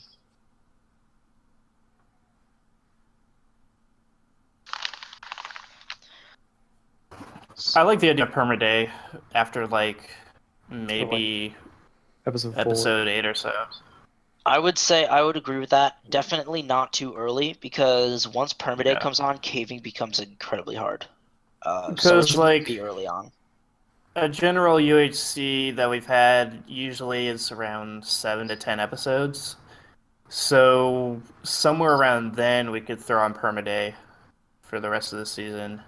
I like the idea of permaday after like maybe Episode 4. episode 8 or so. I would say I would agree with that. Definitely not too early, because once permaday Yeah. comes on, caving becomes incredibly hard. So it Because should like be early on. a general UHC that we've had usually is around 7 to 10 episodes. So somewhere around then we could throw on permaday for the rest of the season.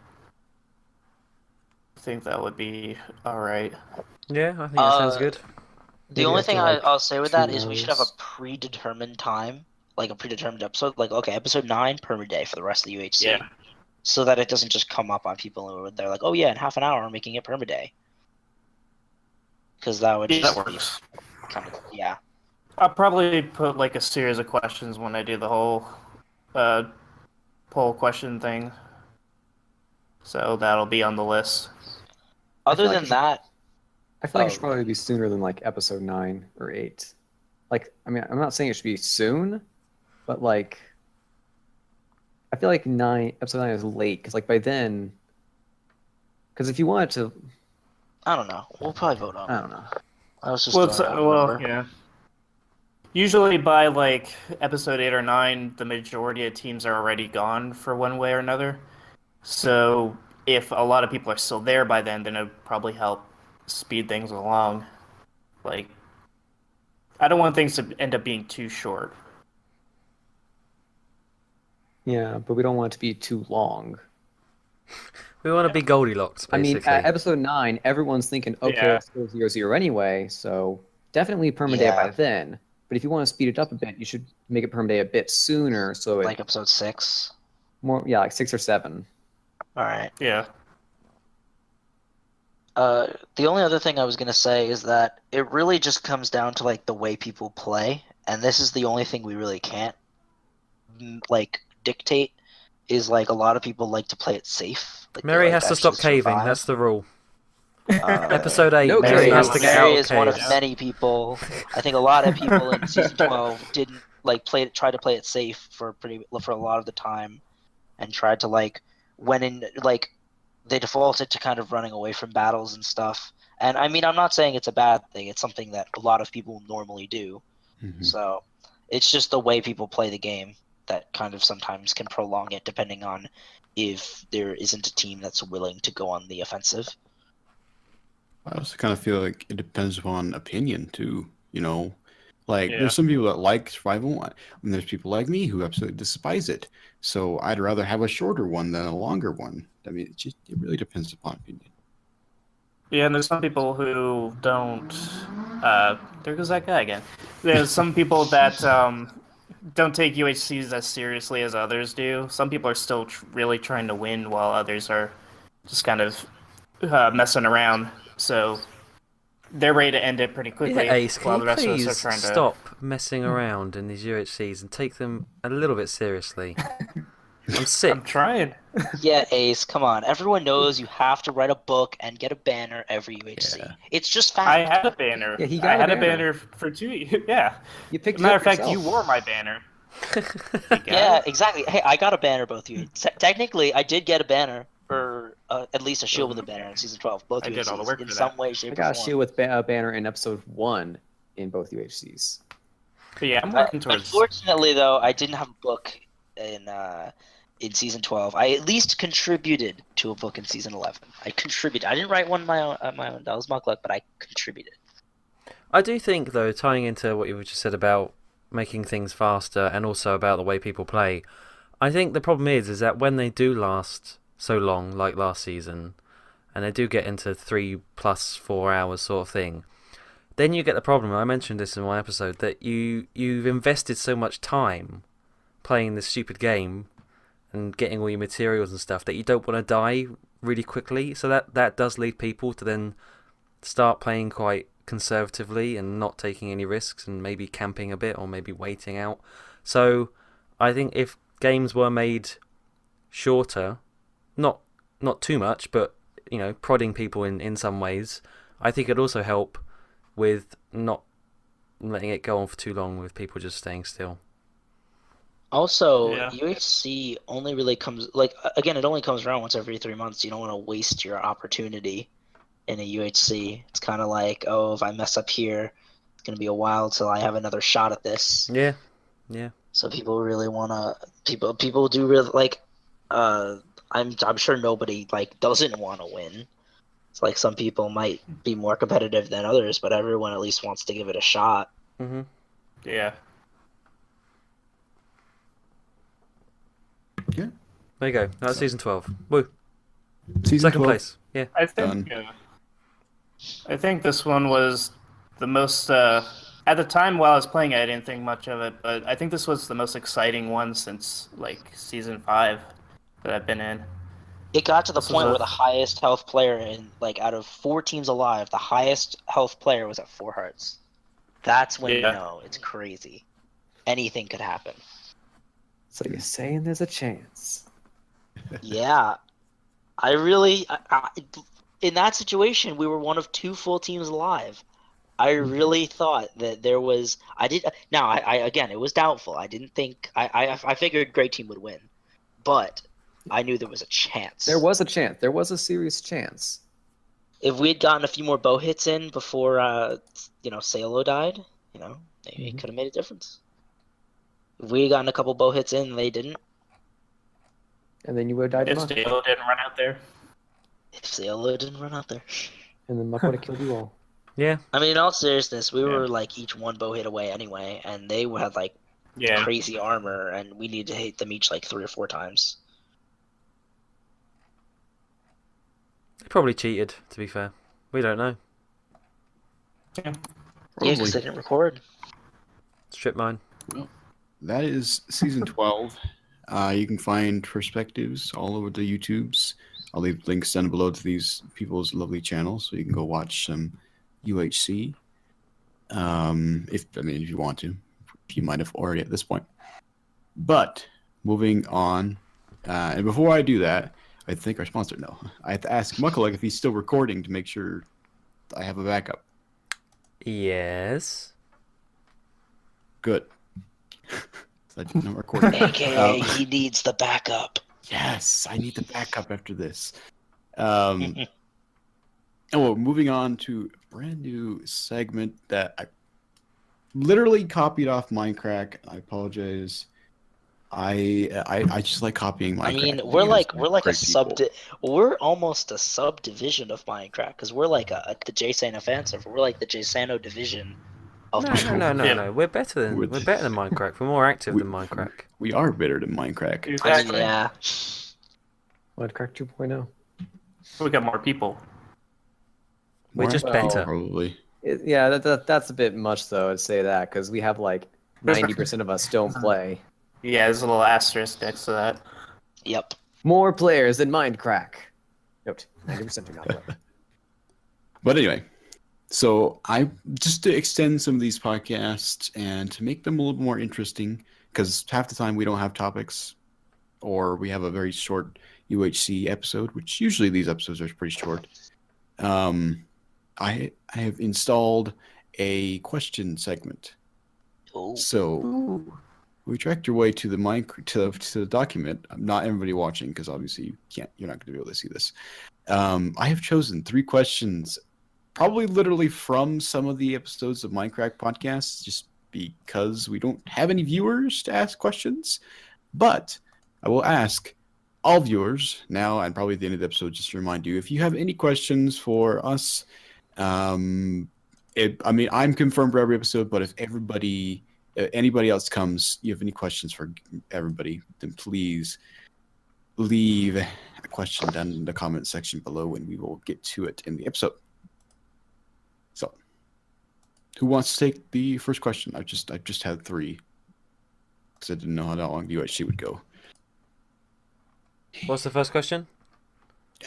I think that would be all right. Yeah, I think that sounds good. The Maybe only after, thing like, I'll say with 2 that is we should have a hours. predetermined time, like a predetermined episode, like okay, episode 9 permaday for the rest of the UHC, Yeah. so that it doesn't just come up on people and they're like, oh yeah, in half an hour I'm making it permaday, because that would Yeah, just that be works. kind of yeah. I'll probably put like a series of questions when I do the whole poll question thing. So that'll be on the list. Other feel like than it should- that, I feel like Oh, it should probably be sooner than like episode 9 or 8. Like, I mean, I'm not saying it should be soon, but like, I feel like episode 9 is late because like by then, because if you wanted to, I don't know. We'll probably vote on I it. don't know. I was just Well, throwing out a number. yeah. Usually by like episode 8 or 9, the majority of teams are already gone for one way or another. So if a lot of people are still there by then it'll probably help speed things along. Like, I don't want things to end up being too short. Yeah, but we don't want it to be too long. We want to be Goldilocks, I mean, basically. at episode 9, everyone's thinking, okay, Yeah. let's go 0-0 anyway, so definitely permaday Yeah. by then. But if you want to speed it up a bit, you should make it permaday a bit sooner, so it Like episode 6. more, yeah, like 6 or 7. All right. Yeah. The only other thing I was gonna say is that it really just comes down to like the way people play, and this is the only thing we really can't like dictate. Is like a lot of people like to play it safe. Like, they Mary like has to actually stop caving. survive. That's the rule. Uh, Episode 8, no Mary caving. has to get out Mary of is one of caves. many people. I think a lot of people in season 12 didn't like try to play it safe for a lot of the time, and tried to like went in like they defaulted to kind of running away from battles and stuff. And I mean, I'm not saying it's a bad thing. It's something that a lot of people normally do. Mhm. So it's just the way people play the game that kind of sometimes can prolong it, depending on if there isn't a team that's willing to go on the offensive. I also kind of feel like it depends upon opinion too. You know, like Yeah. there's some people that like survival, and there's people like me who absolutely despise it. So I'd rather have a shorter one than a longer one. I mean, it really depends upon opinion. Yeah, and there's some people who don't. There goes that guy again. There's some people that don't take UHCs as seriously as others do. Some people are still really trying to win, while others are just kind of messing around. So they're ready to end it pretty quickly. Yeah, Ace, while can the you rest of us please are trying to stop messing around in these UHCs and take them a little bit seriously? I'm sick. I'm trying. Yeah, Ace, come on. Everyone knows you have to write a book and get a banner every UHC. Yeah. It's just fact. I had a banner. Yeah, he got I a had a banner. banner for 2. Yeah. You picked As a matter it of up fact, yourself. you wore my banner. Yeah, exactly. Hey, I got a banner both you. Technically, I did get a banner, or at least a shield with a banner in season 12. Both I did all the UHCs, work in for some that. way, I shape, or got a form. shield with a banner in episode 1 in both UHCs. But yeah, I'm working towards. Unfortunately, though, I didn't have a book in season 12. I at least contributed to a book in season 11. I contributed. I didn't write one my own. That was Muckluck, but I contributed. I do think, though, tying into what you just said about making things faster and also about the way people play, I think the problem is that when they do last so long, like last season, and they do get into 3 + 4 hours sort of thing, then you get the problem. I mentioned this in my episode, that you've invested so much time playing this stupid game and getting all your materials and stuff that you don't want to die really quickly. So that does lead people to then start playing quite conservatively and not taking any risks and maybe camping a bit or maybe waiting out. So I think if games were made shorter, not too much, but prodding people in some ways, I think it'd also help with not letting it go on for too long with people just staying still. Also, Yeah. UHC only really comes again. It only comes around once every 3 months. You don't want to waste your opportunity in a UHC. It's kind of like, oh, if I mess up here, it's gonna be a while till I have another shot at this. Yeah. So people really wanna people do really like. I'm sure nobody like doesn't want to win. It's like some people might be more competitive than others, but everyone at least wants to give it a shot. Mm-hmm. Yeah. Yeah. There you go. That's season 12. Woo. Season Second 12. place. Yeah. I think Done. I think this one was the most at the time while I was playing it, I didn't think much of it, but I think this was the most exciting one since like season 5 that I've been in. It got to the This was point a- where the highest health player in like out of 4 teams alive, the highest health player was at 4 hearts. That's when you Yeah. know it's crazy. Anything could happen. So you're saying there's a chance? Yeah, in that situation, we were one of 2 full teams alive. I really thought that there was. I did now. I again, it was doubtful. I didn't think. I figured Great Team would win, but I knew there was a chance. There was a chance. There was a serious chance. If we had gotten a few more bow hits in before, Salo died, maybe it could have made a difference. If we had gotten a couple bow hits in and they didn't, And then you would have died If Muck. Stalo didn't run out there. if Salo didn't run out there. And then Muck would have killed you all. Yeah. I mean, in all seriousness, we Yeah. were like each 1 bow hit away anyway, and they had like Yeah. crazy armor, and we needed to hit them each like 3 or 4 times. They probably cheated, to be fair. We don't know. Yeah, Probably. because they didn't record. Strip mine. That is season 12. You can find perspectives all over the YouTubes. I'll leave links down below to these people's lovely channels, so you can go watch some UHC. If you want to, you might have already at this point. But moving on, and before I do that, I think our sponsor. No, I have to ask Muckluck if he's still recording to make sure I have a backup. Yes. Good. So I didn't know recording. AKA, he needs the backup. Yes, I need the backup after this. Moving on to a brand new segment that I literally copied off Minecraft. I apologize. I just like copying Minecraft. I mean, because we're like a great people. we're almost a subdivision of Minecraft because we're like the JSano fan server. We're like the JSano division of Minecraft. No. We're better than Minecraft. We're more active than Minecraft. We are better than Minecraft. I mean, Exactly. yeah. Minecraft 2.0. We got more people. We're More just active, better. Probably. Yeah, that's a bit much though to say that because we have like 90% of us don't play. Yeah, there's a little asterisk next to that. Yep. More players than Minecraft. Note: 90% do not play. But anyway, so I just to extend some of these podcasts and to make them a little more interesting, because half the time we don't have topics, or we have a very short UHC episode, which usually these episodes are pretty short. I have installed a question segment. Oh. So we tracked your way to the to the document. Not everybody watching, because obviously you're not going to be able to see this. I have chosen 3 questions, probably literally from some of the episodes of Minecraft podcasts, just because we don't have any viewers to ask questions. But I will ask all viewers now, and probably at the end of the episode, just to remind you, if you have any questions for us, I'm confirmed for every episode, but if anybody else comes, you have any questions for everybody, then please leave a question down in the comment section below, and we will get to it in the episode. So, who wants to take the first question? I just had 3 because I didn't know how long the UHC would go. What's the first question?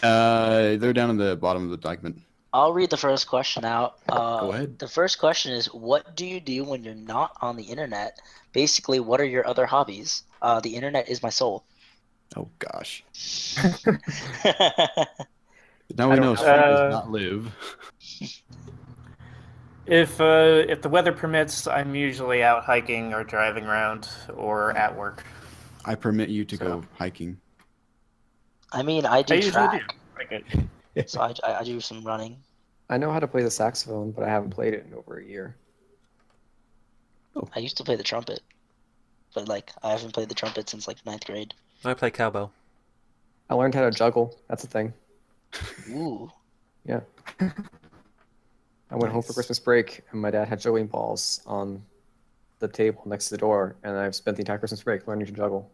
They're down in the bottom of the document. I'll read the first question out. Go ahead. The first question is, what do you do when you're not on the internet? Basically, what are your other hobbies? The internet is my soul. Oh gosh. I Now we don't know know. Street does not live. If the weather permits, I'm usually out hiking or driving around or at work. I permit you to So- go hiking. I mean, I I do usually do. track, Okay. so I do some running. I know how to play the saxophone, but I haven't played it in over a year. I used to play the trumpet, but like I haven't played the trumpet since like 9th grade. I play cowbell. I learned how to juggle. That's a thing. Ooh, Yeah. I went home for Nice. Christmas break, and my dad had juggling balls on the table next to the door, and I've spent the entire Christmas break learning to juggle.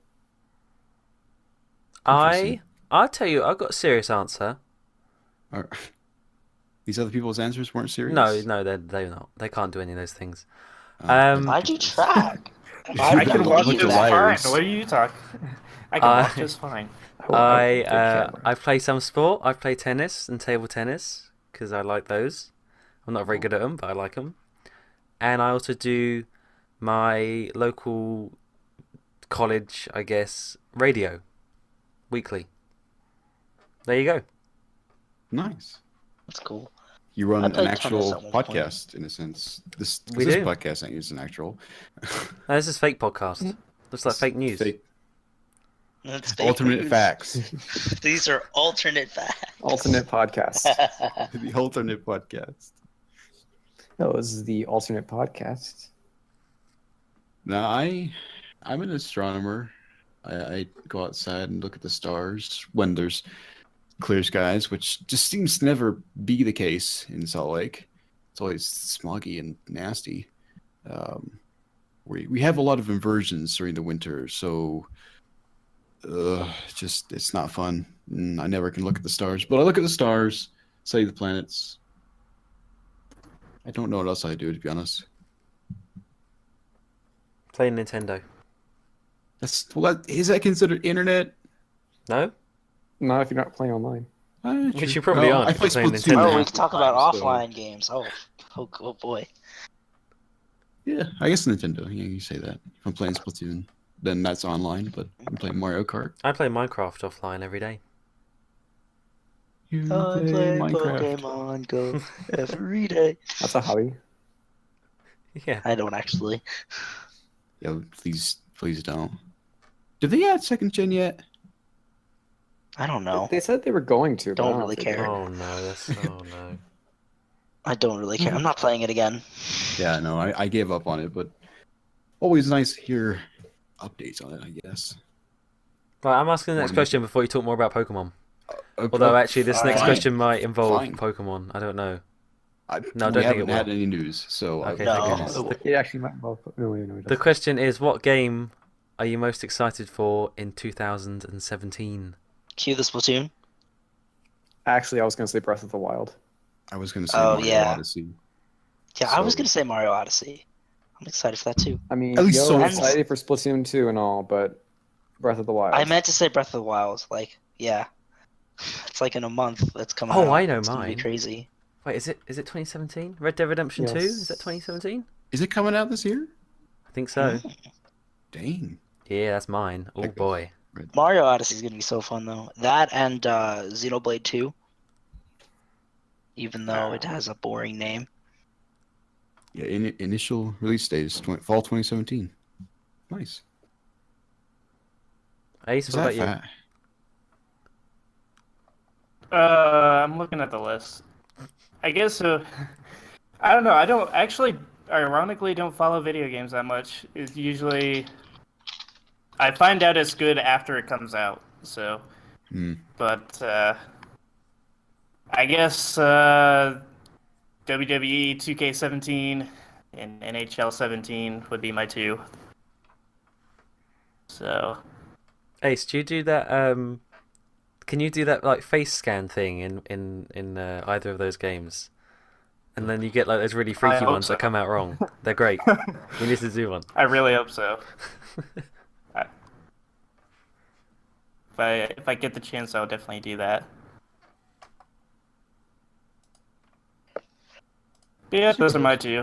Interesting. I'll tell you, I've got a serious answer. Are- These other people's answers weren't serious? No, they're not. They can't do any of those things. I do track. I can watch Bunch of just fine. liars. What are you talking? I can watch just fine. Good camera. I play some sport. I play tennis and table tennis because I like those. I'm not very good at them, but I like them. And I also do my local college, I guess, radio weekly. There you go. Nice. That's cool. You run I an played actual tennis at one point. podcast in a sense. This We this do. podcast ain't an actual. No, this is fake podcast. Looks like fake news. Fake, That's fake alternate news. facts. These are alternate facts. Alternate podcast. The alternate podcast. No, this is the alternate podcast. Now I'm an astronomer. I go outside and look at the stars when there's clear skies, which just seems to never be the case in Salt Lake. It's always smoggy and nasty. We have a lot of inversions during the winter, so it's not fun. I never can look at the stars, but I look at the stars, study the planets. I don't know what else I do, to be honest. Play Nintendo. Is that considered internet? No? Not if you're not playing online. Which you probably aren't I if play you're playing Splatoon Nintendo. Oh, half we the can talk time, about so- offline games. Oh boy. Yeah, I guess Nintendo. Yeah, you say that. If I'm playing Splatoon, then that's online. But I'm playing Mario Kart. I play Minecraft offline every day. You I play Pokemon Go every day. That's a hobby. Yeah. I don't actually. Yo, please don't. Did they add second gen yet? I don't know. They said they were going to. but Don't I really think they care. did. Oh no, oh no. I don't really care. I'm not playing it again. Yeah, no, I gave up on it. But always nice to hear updates on it, I guess. Right, I'm asking the next One- question before you talk more about Pokemon. Okay, Although actually, this next fine. question might involve Fine. Pokemon. I don't know. No, I we don't think haven't it had will. any news, so Okay, No. thank goodness. It actually might involve. No, wait, no, it The doesn't. question is, what game are you most excited for in 2017? Cue the Splatoon. Actually, I was going to say Breath of the Wild. I was going to say Oh, Mario yeah. Odyssey. Yeah, I was So- gonna say Mario Odyssey. I'm excited for that too. I mean, At least yo, so- I'm excited for Splatoon 2 and all, but Breath of the Wild. I meant to say Breath of the Wild. Like, yeah, it's like in a month that's coming Oh, out. I know It's gonna be mine. crazy. Wait, is it 2017? Red Dead Redemption 2? Is that Yes. 2017? Is it coming out this year? I think so. Dang. Yeah, that's mine. Oh Heck. boy. Mario Odyssey is gonna be so fun though. That and Xenoblade 2. Even though it has a boring name. Yeah, initial release date is fall 2017. Nice. Ace, Is what that about you? fat? I'm looking at the list. I guess I don't know. I don't actually, ironically, don't follow video games that much. It's usually I find out it's good after it comes out. So, Hmm. but I guess WWE 2K17 and NHL 17 would be my two. So, Ace, do you do that? Can you do that like face scan thing in either of those games? And then you get like those really freaky hope ones so. that come out wrong. They're great. We need to do one. I really hope so. If I get the chance, I'll definitely do that. But yeah, those are my two.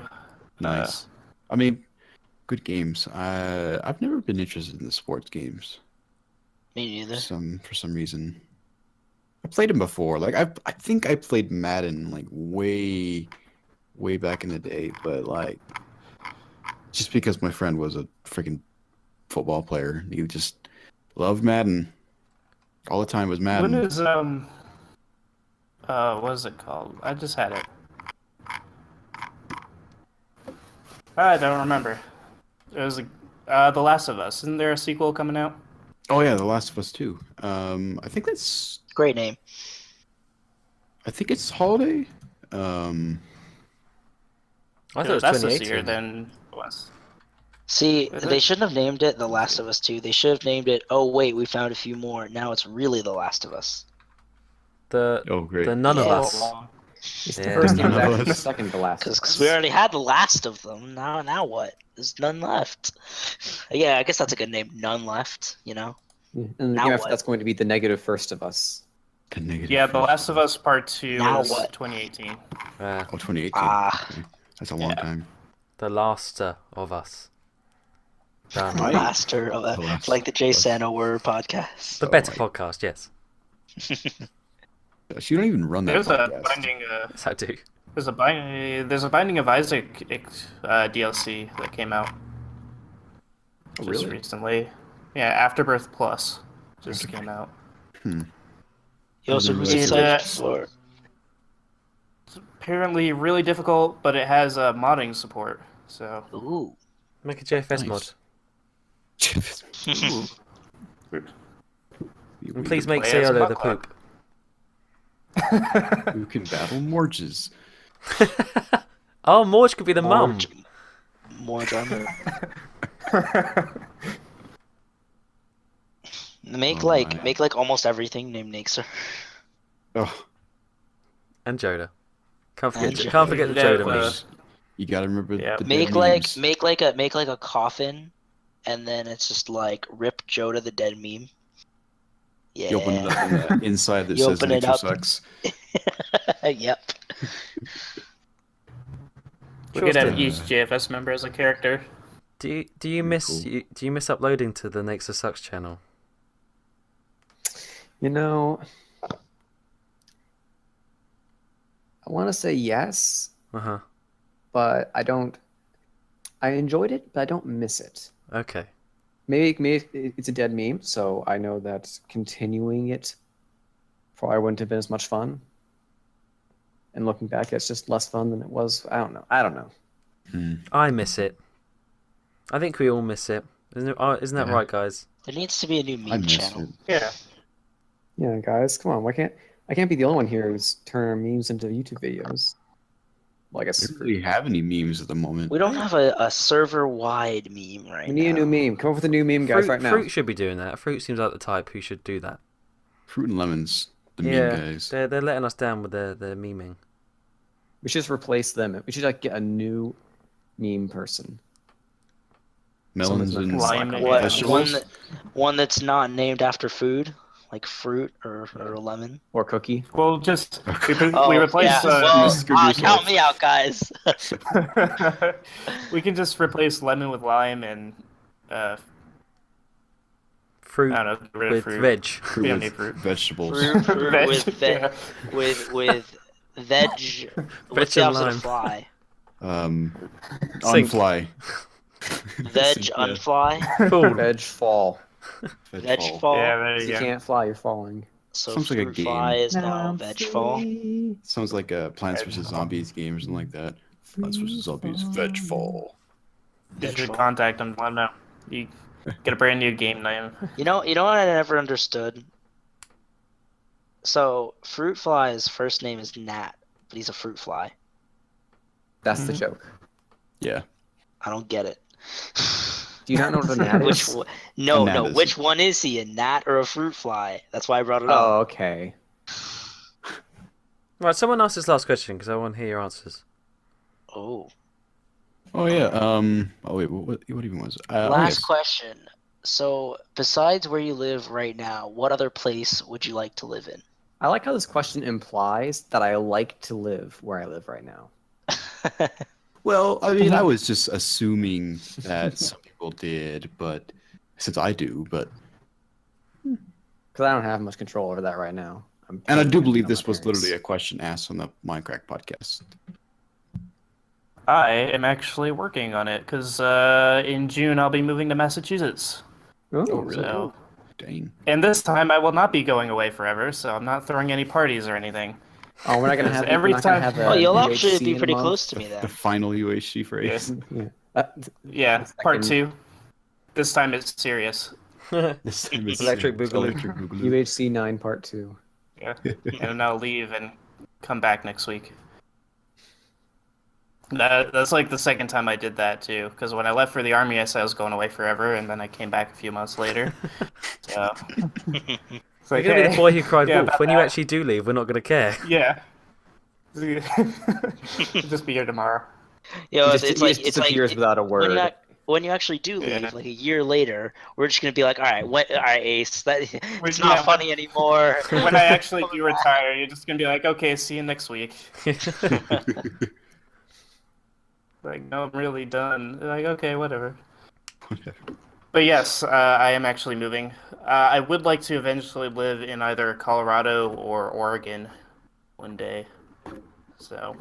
Nice. I mean, good games. I've never been interested in the sports games Me neither. for some reason. I played them before. Like I think I played Madden like way way back in the day, but like, just because my friend was a freaking football player, he just loved Madden. All the time was Madden. When is what is it called? I just had it. I don't remember. It was The Last of Us. Isn't there a sequel coming out? Oh yeah, The Last of Us 2. I think Great name. it's holiday. I thought If it was that's this 2018. year, then it was. See, Is they it? shouldn't have named it The Last of Us 2. They should have named it, oh wait, we found a few more. Now it's really The Last of Us. The Oh great. None of Yeah. Us. It's the Yeah. first game, None of actually the us. second to last. Because we already had the last of them. Now what? There's none left. Yeah, I guess that's a good name. None left, you know? Yeah, and the Now game after what? that's going to be the negative first of us. The negative Yeah, The first. Last of Us Part 2 Now is what? 2018. Oh, 2018. Ah. Okay. That's a long time. The Laster of Us. Done. Right. Master of The Last it's like the of Us. JSano word podcast. The Oh better my podcast, yes. gosh, you don't even run that There's a podcast. binding. Yes, I do. There's a Binding of Isaac DLC that came out Oh, just really? recently. Yeah, Afterbirth Plus just Okay. came out. Yo, so who's And, excited for? It's apparently really difficult, but it has modding support. So Ooh. Make a JFS Nice. mod. And please make play as Ciolo the Muckluck. poop. Who can battle Morges? Oh, Morge could be the mum. More drama. Make Oh, like my. make like almost everything named Nixer. Oh, And Joda. Can't And forget, Joda. can't forget the Yeah, Joda but- memes. you gotta remember Yeah. the Make dead like memes. make like a coffin, and then it's just like rip Joda the dead meme. Yeah. You open it up and inside that You says open it nature up. sucks. Yep. we could have Shawstin, each JFS member as a character. do you Pretty miss cool. do you miss uploading to the Nature Sucks channel? You know, I want to say yes, Uh-huh. but I don't. I enjoyed it, but I don't miss it. Okay. Maybe it's a dead meme, so I know that continuing it probably wouldn't have been as much fun. And looking back, it's just less fun than it was. I don't know. I miss it. I think we all miss it. Isn't that Yeah. right, guys? There needs to be a new I meme miss channel. it. Yeah. Yeah, guys, come on. I can't be the only one here who's turning memes into YouTube videos. Well, I guess I don't really have any memes at the moment. We don't have a server-wide meme right we need a now. new meme. Come up with a new meme, guys, right now. Fruit should be doing that. Fruit seems like the type who should do that. Fruit and lemons, the Yeah, meme guys. they're letting us down with their memeing. We should just replace them. We should like get a new meme person. Melons someone's and not Lime and What vegetables. one that's not named after food, like fruit or a lemon. Or cookie. Well, just we Oh, replace. yeah. You Well, screwed yourself. count me out, guys. We can just replace lemon with lime and Fruit I don't know, get rid of with fruit. veg. Fruit We don't with need fruit. vegetables. Fruit Veg, with yeah. with veg. What's the and opposite lime. of fly? Sink. Unfly. Veg Sink, yeah. unfly. Cool. Veg fall. Veg fall. fall. Yeah, there You you go. can't fly, you're falling. So Sounds like a fruit game. fly is now veg fall. Sounds like a Plants vs Zombies game or something like that. Plants vs Zombies veg fall. You Veg should fall. contact them. Let them know. You get a brand new game name. You know what I never understood? So fruit fly's first name is Nat, but he's a fruit fly. That's the joke. Yeah. I don't get it. Do you not know what a gnat Which is? one? No, A gnat no. is- Which one is he? A gnat or a fruit fly? That's why I brought it up. Oh, okay. Right, someone ask this last question because I want to hear your answers. Oh. Oh yeah. Oh wait. What even was it? Last question. So, besides where you live right now, what other place would you like to live in? I like how this question implies that I like to live where I live right now. Well, I mean, I was just assuming that some people did, but since I do, but Because I don't have much control over that right now. and I do paying believe on this my was literally a parents. question asked on the Minecraft podcast. I am actually working on it because in June I'll be moving to Massachusetts. Oh, really? So, Dang. and this time I will not be going away forever, so I'm not throwing any parties or anything. Oh, we're not gonna have. Every We're not gonna time- have Oh, a you'll UHC actually be in a pretty month? close to me The then. final UHC for Yeah. Ace. Yeah. Yeah, The part second- 2. This time it's serious. This time it's Electric it's Boogaloo. Electric Boogaloo. UHC 9 Part 2. Yeah, and then I'll leave and come back next week. That's like the second time I did that too. Because when I left for the army, I said I was going away forever, and then I came back a few months later. So it's You're like, gonna be the hey, boy who cried yeah, wolf. about When you that. actually do leave, we're not gonna care. Yeah. Just be here tomorrow. Yo, He it's just, like he just disappears without a when word. when you actually do leave, Yeah. like a year later, we're just gonna be like, all right, Ace, that it's Yeah, not funny anymore. When I actually do retire, you're just gonna be like, okay, see you next week. Like, no, I'm really done. Like, okay, whatever. Whatever. But yes, I am actually moving. I would like to eventually live in either Colorado or Oregon one day. So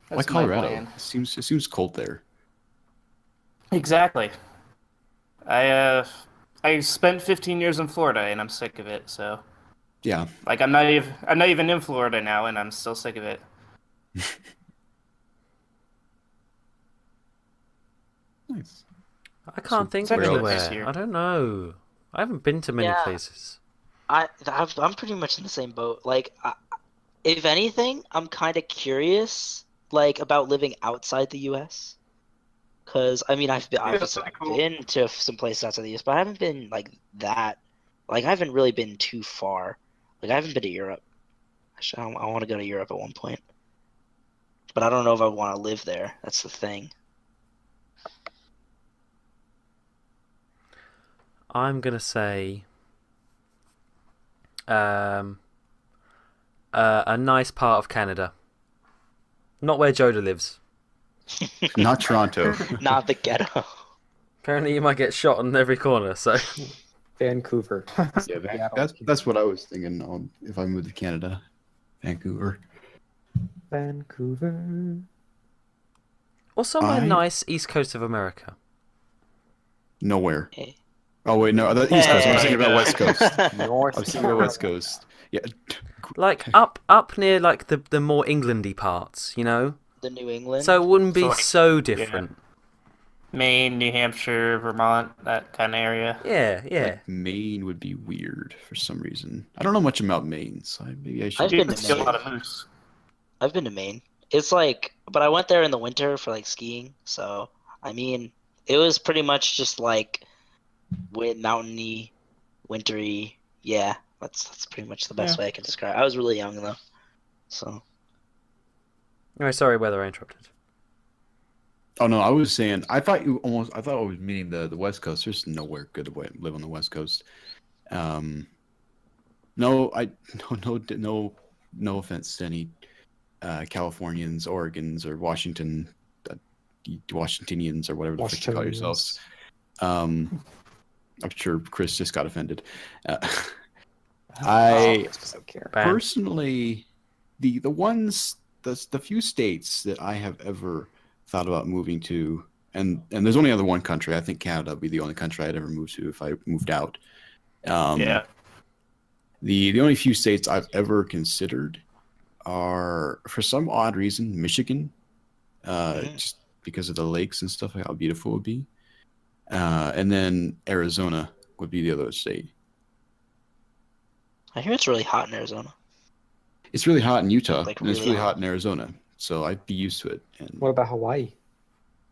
Why that's my Colorado? plan. It seems cold there. Exactly. I spent 15 years in Florida and I'm sick of it. So Yeah. like I'm not even in Florida now and I'm still sick of it. Nice. I can't think of Where else anywhere. this year? I don't know. I haven't been to many Yeah. places. I'm pretty much in the same boat. Like, if anything, I'm kind of curious, like, about living outside the U.S. Because I mean, that's obviously pretty I've cool. been to some places outside the U.S., but I haven't been like that. Like, I haven't really been too far. Like, I haven't been to Europe. Actually, I want to go to Europe at one point, but I don't know if I want to live there. That's the thing. I'm gonna say a nice part of Canada. Not where Joda lives. Not Toronto. Not the ghetto. Apparently you might get shot on every corner, so Vancouver. Yeah, Seattle. that's what I was thinking if I moved to Canada. Vancouver. Vancouver. or somewhere I- nice east coast of America. Nowhere. Hey. Oh wait, no, the East Coast. I was thinking about Hey, West Coast. North I was thinking about West Coast. Yeah. Like up near like the more Englandy parts, you know? The New England. So it wouldn't be So, like, so different. Maine, New Hampshire, Vermont, that kind of area. Yeah, yeah. Like Maine would be weird for some reason. I don't know much about Maine, so maybe I I've should. been to It's got a Maine. lot of moose. I've been to Maine. It's like, but I went there in the winter for like skiing. So I mean, it was pretty much just like mountainy, wintry. Yeah, that's pretty much the best Yeah. way I can describe it. I was really young though, so Anyway, sorry whether I interrupted. Oh no, I was saying I thought I was meaning the West Coast. There's nowhere good to live on the West Coast. No, no offense to any Californians, Oregons, or Washingtonians or whatever the fuck you call yourselves. I'm sure Chris just got offended. I don't care. Bam. personally, the few states that I have ever thought about moving to, and there's only other one country. I think Canada would be the only country I'd ever move to if I moved out. Yeah. The only few states I've ever considered are, for some odd reason, Michigan, just because of the lakes and stuff, how beautiful it would be. And then Arizona would be the other state. I hear it's really hot in Arizona. It's really hot in Utah, Like, and it's really really hot. hot in Arizona, so I'd be used to it. And What about Hawaii?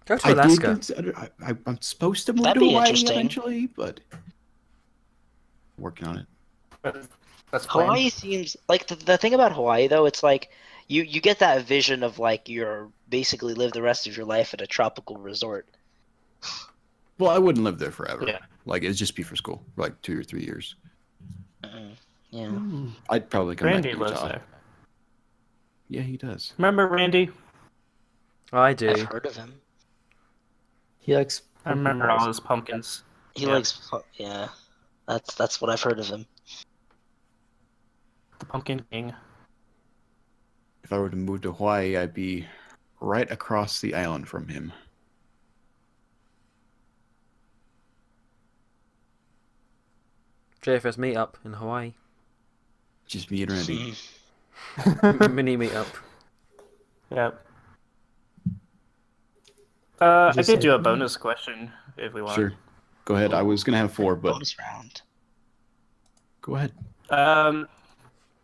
Go to I did Alaska. consider. I'm supposed to move That'd to be Hawaii interesting. eventually, but working on it. That's planned. Hawaii seems like the thing about Hawaii though. It's like you get that vision of like you're basically live the rest of your life at a tropical resort. Well, I wouldn't live there forever. Yeah. Like it'd just be for school, for like 2 or 3 years. Yeah. I'd probably come Randy back to lives Utah. there. Yeah, he does. Remember Randy? I do. I've heard of him. He likes. I remember all his pumpkins. He Yeah. likes, yeah. That's what I've heard of him. The Pumpkin King. If I were to move to Hawaii, I'd be right across the island from him. JFS meetup in Hawaii. Just me and Randy. Mini meetup. Yep. I Just could say- do a bonus question if we want. Sure. Go ahead. I was gonna have 4, but Bonus round. go ahead.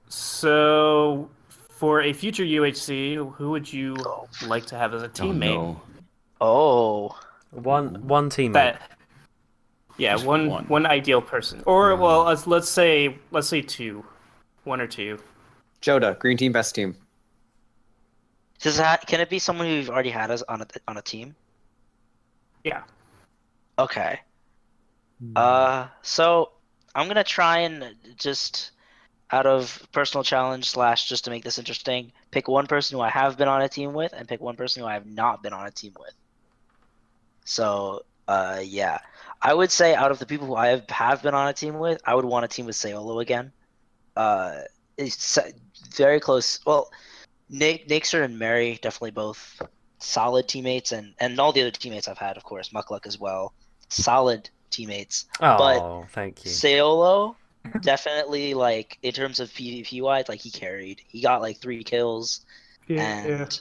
So for a future UHC, who would you like to have as a Oh teammate? no. Oh. One teammate. That yeah, Just one one. ideal person, or well, let's say 2, 1 or 2. Joda, green team, best team. Can it be someone who you've already had as on a team? Yeah. Okay. So I'm gonna try and just out of personal challenge / just to make this interesting, pick one person who I have been on a team with and pick one person who I have not been on a team with. So yeah, I would say out of the people who I have been on a team with, I would want a team with Sayolo again. It's very close. Well, Nixer and Mary definitely both solid teammates, and all the other teammates I've had, of course, Muckluck as well, solid teammates. Oh, But thank you. Sayolo, definitely, like, in terms of PvP wise, like, he carried. He got like 3 kills, and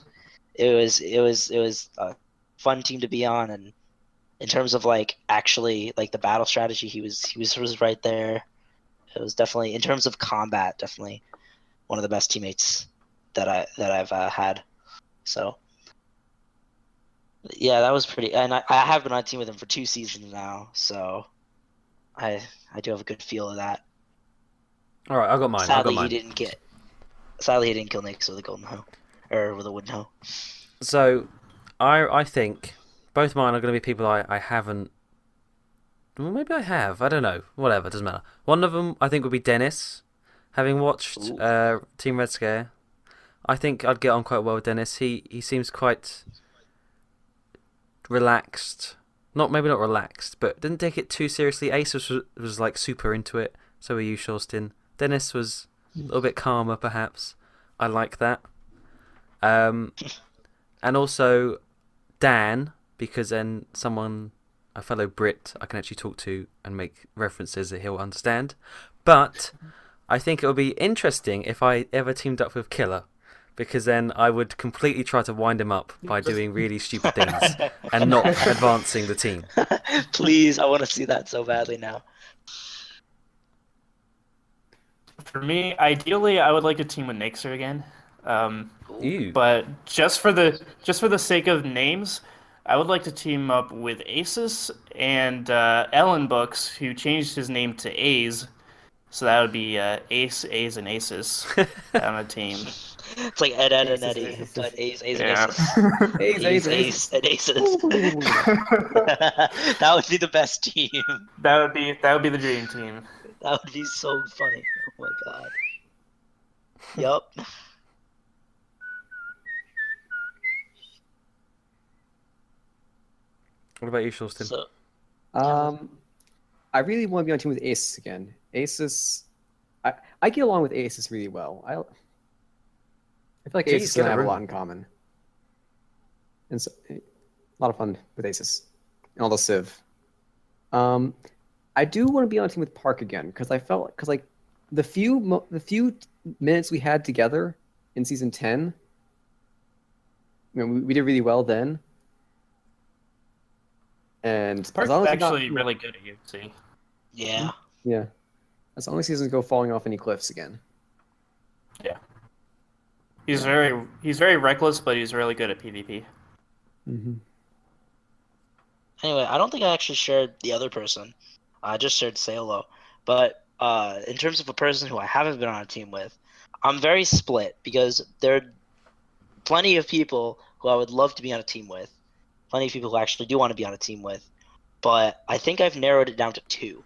it was a fun team to be on. And in terms of like actually like the battle strategy, he was right there. It was definitely, in terms of combat, definitely one of the best teammates that I've had. So yeah, that was pretty. And I have been on a team with him for 2 seasons now, so I do have a good feel of that. All right, I got mine. Sadly, he didn't kill Nix with a golden hoe, or with a wooden hoe. So, I think both mine are going to be people I haven't. Well, maybe I have. I don't know. Whatever, doesn't matter. One of them I think would be Dennis. Having watched Team Red Scare, I think I'd get on quite well with Dennis. He seems quite relaxed. Maybe not relaxed, but didn't take it too seriously. Ace was like super into it. So were you, Shawstin. Dennis was a little bit calmer, perhaps. I like that. And also Dan, because then a fellow Brit, I can actually talk to and make references that he'll understand. But I think it would be interesting if I ever teamed up with Killer, because then I would completely try to wind him up by doing really stupid things and not advancing the team. Please, I want to see that so badly now. For me, ideally, I would like to team with Nixer again. Ew. But just for the sake of names, I would like to team up with Aces and Ellen Books, who changed his name to A's. So that would be Ace, A's, and Aces on a team. It's like Ed, and Aces, Eddie, aces. but A's, and Yeah. Aces. Ace. And Aces. That would be the best team. That would be the dream team. That would be so funny. Oh my god. Yup. What about you, Shawstin? So, I really want to be on a team with Aces again. Aces, I get along with Aces really well. I feel like Jeez, Aces get and I a have a room. lot in common, and so, a lot of fun with Aces and all the Civ. I do want to be on a team with Park again because like the few minutes we had together in season 10, we did really well then. And Park's as long as actually really good at UFC. yeah. yeah, as long as he doesn't go falling off any cliffs again. He's very reckless, but he's really good at PvP. Mm-hmm. Anyway, I don't think I actually shared the other person. I just shared Sayolo. But in terms of a person who I haven't been on a team with, I'm very split because there are plenty of people who I would love to be on a team with. Plenty of people who actually do want to be on a team with. But I think I've narrowed it down to 2.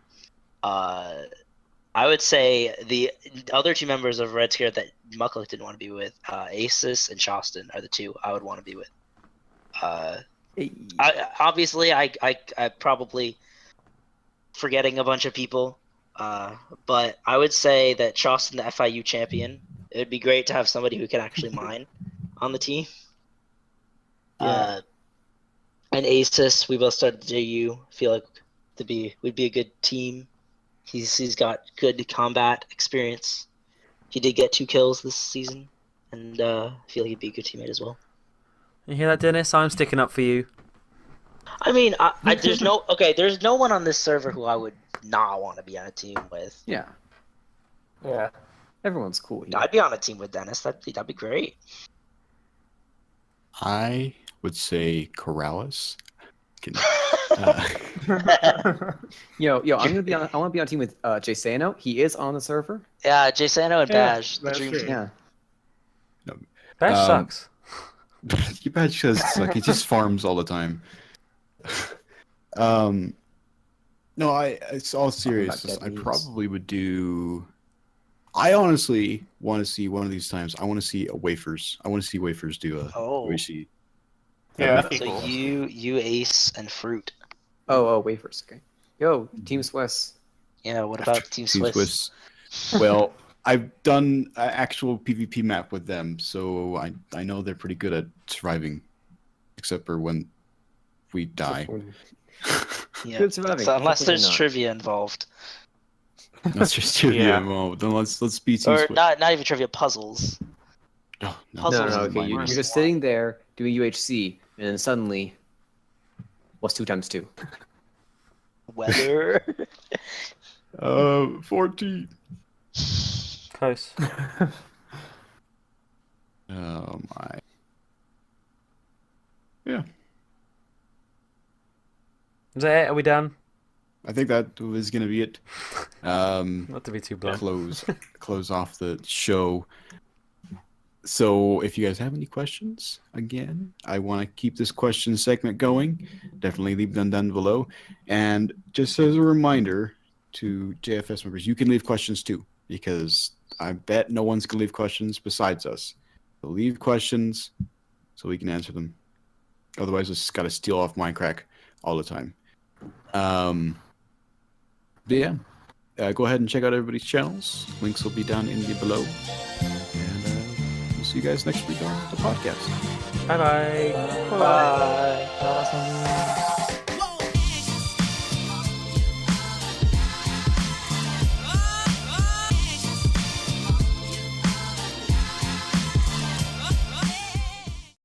I would say the other 2 members of Red Scare that Muckluck didn't want to be with, Aces and Shawstin, are the 2 I would want to be with. Obviously, I probably forgetting a bunch of people, but I would say that Shawstin, the FIU champion, it would be great to have somebody who can actually mine on the team. And Asus, we both started JU. Feel like we'd be a good team. He's got good combat experience. He did get 2 kills this season, and I feel like he'd be a good teammate as well. You hear that, Dennis? I'm sticking up for you. I mean, there's no one on this server who I would not want to be on a team with. Yeah, Yeah. everyone's cool here. I'd be on a team with Dennis. That'd be great. I would say Corrales. Yo, I want to be on a team with JSano. He is on the server. Yeah, JSano and Yeah, Bash, the that's dream true. team. Yeah. Bash sucks. Your badge does suck. He just farms all the time. No, it's all serious. dead I memes. probably would do. I honestly want to see one of these times. I want to see a wafers. I want to see wafers do a Oh. Oishi. Yeah, That'd that'd be So cool. you Ace and Fruit. Oh, wafers. Okay. Yo, Team Swiss. Yeah, what about Team Swiss? Well, I've done an actual PvP map with them, so I know they're pretty good at surviving, except for when we die. Yeah. Good surviving. So unless Definitely there's not. trivia involved, That's just trivia Yeah. involved. Then let's be Team or Swiss. not even trivia, puzzles. Oh, no, Puzzles No. are Okay, my you're worst. just sitting there doing UHC, and then suddenly, what's 2 times 2? Weather. 14. Close. Oh my. Yeah, Is that it? Are we done? I think that was gonna be it. Not to be too blunt. Close off the show. So if you guys have any questions, again, I want to keep this question segment going. Definitely leave them down below. And just as a reminder to JFS members, you can leave questions too, because I bet no one's gonna leave questions besides us. So leave questions so we can answer them. Otherwise, it's got to steal off Minecraft all the time. But yeah, go ahead and check out everybody's channels. Links will be down in the below. And we'll see you guys next week on the podcast. Bye-bye. Bye.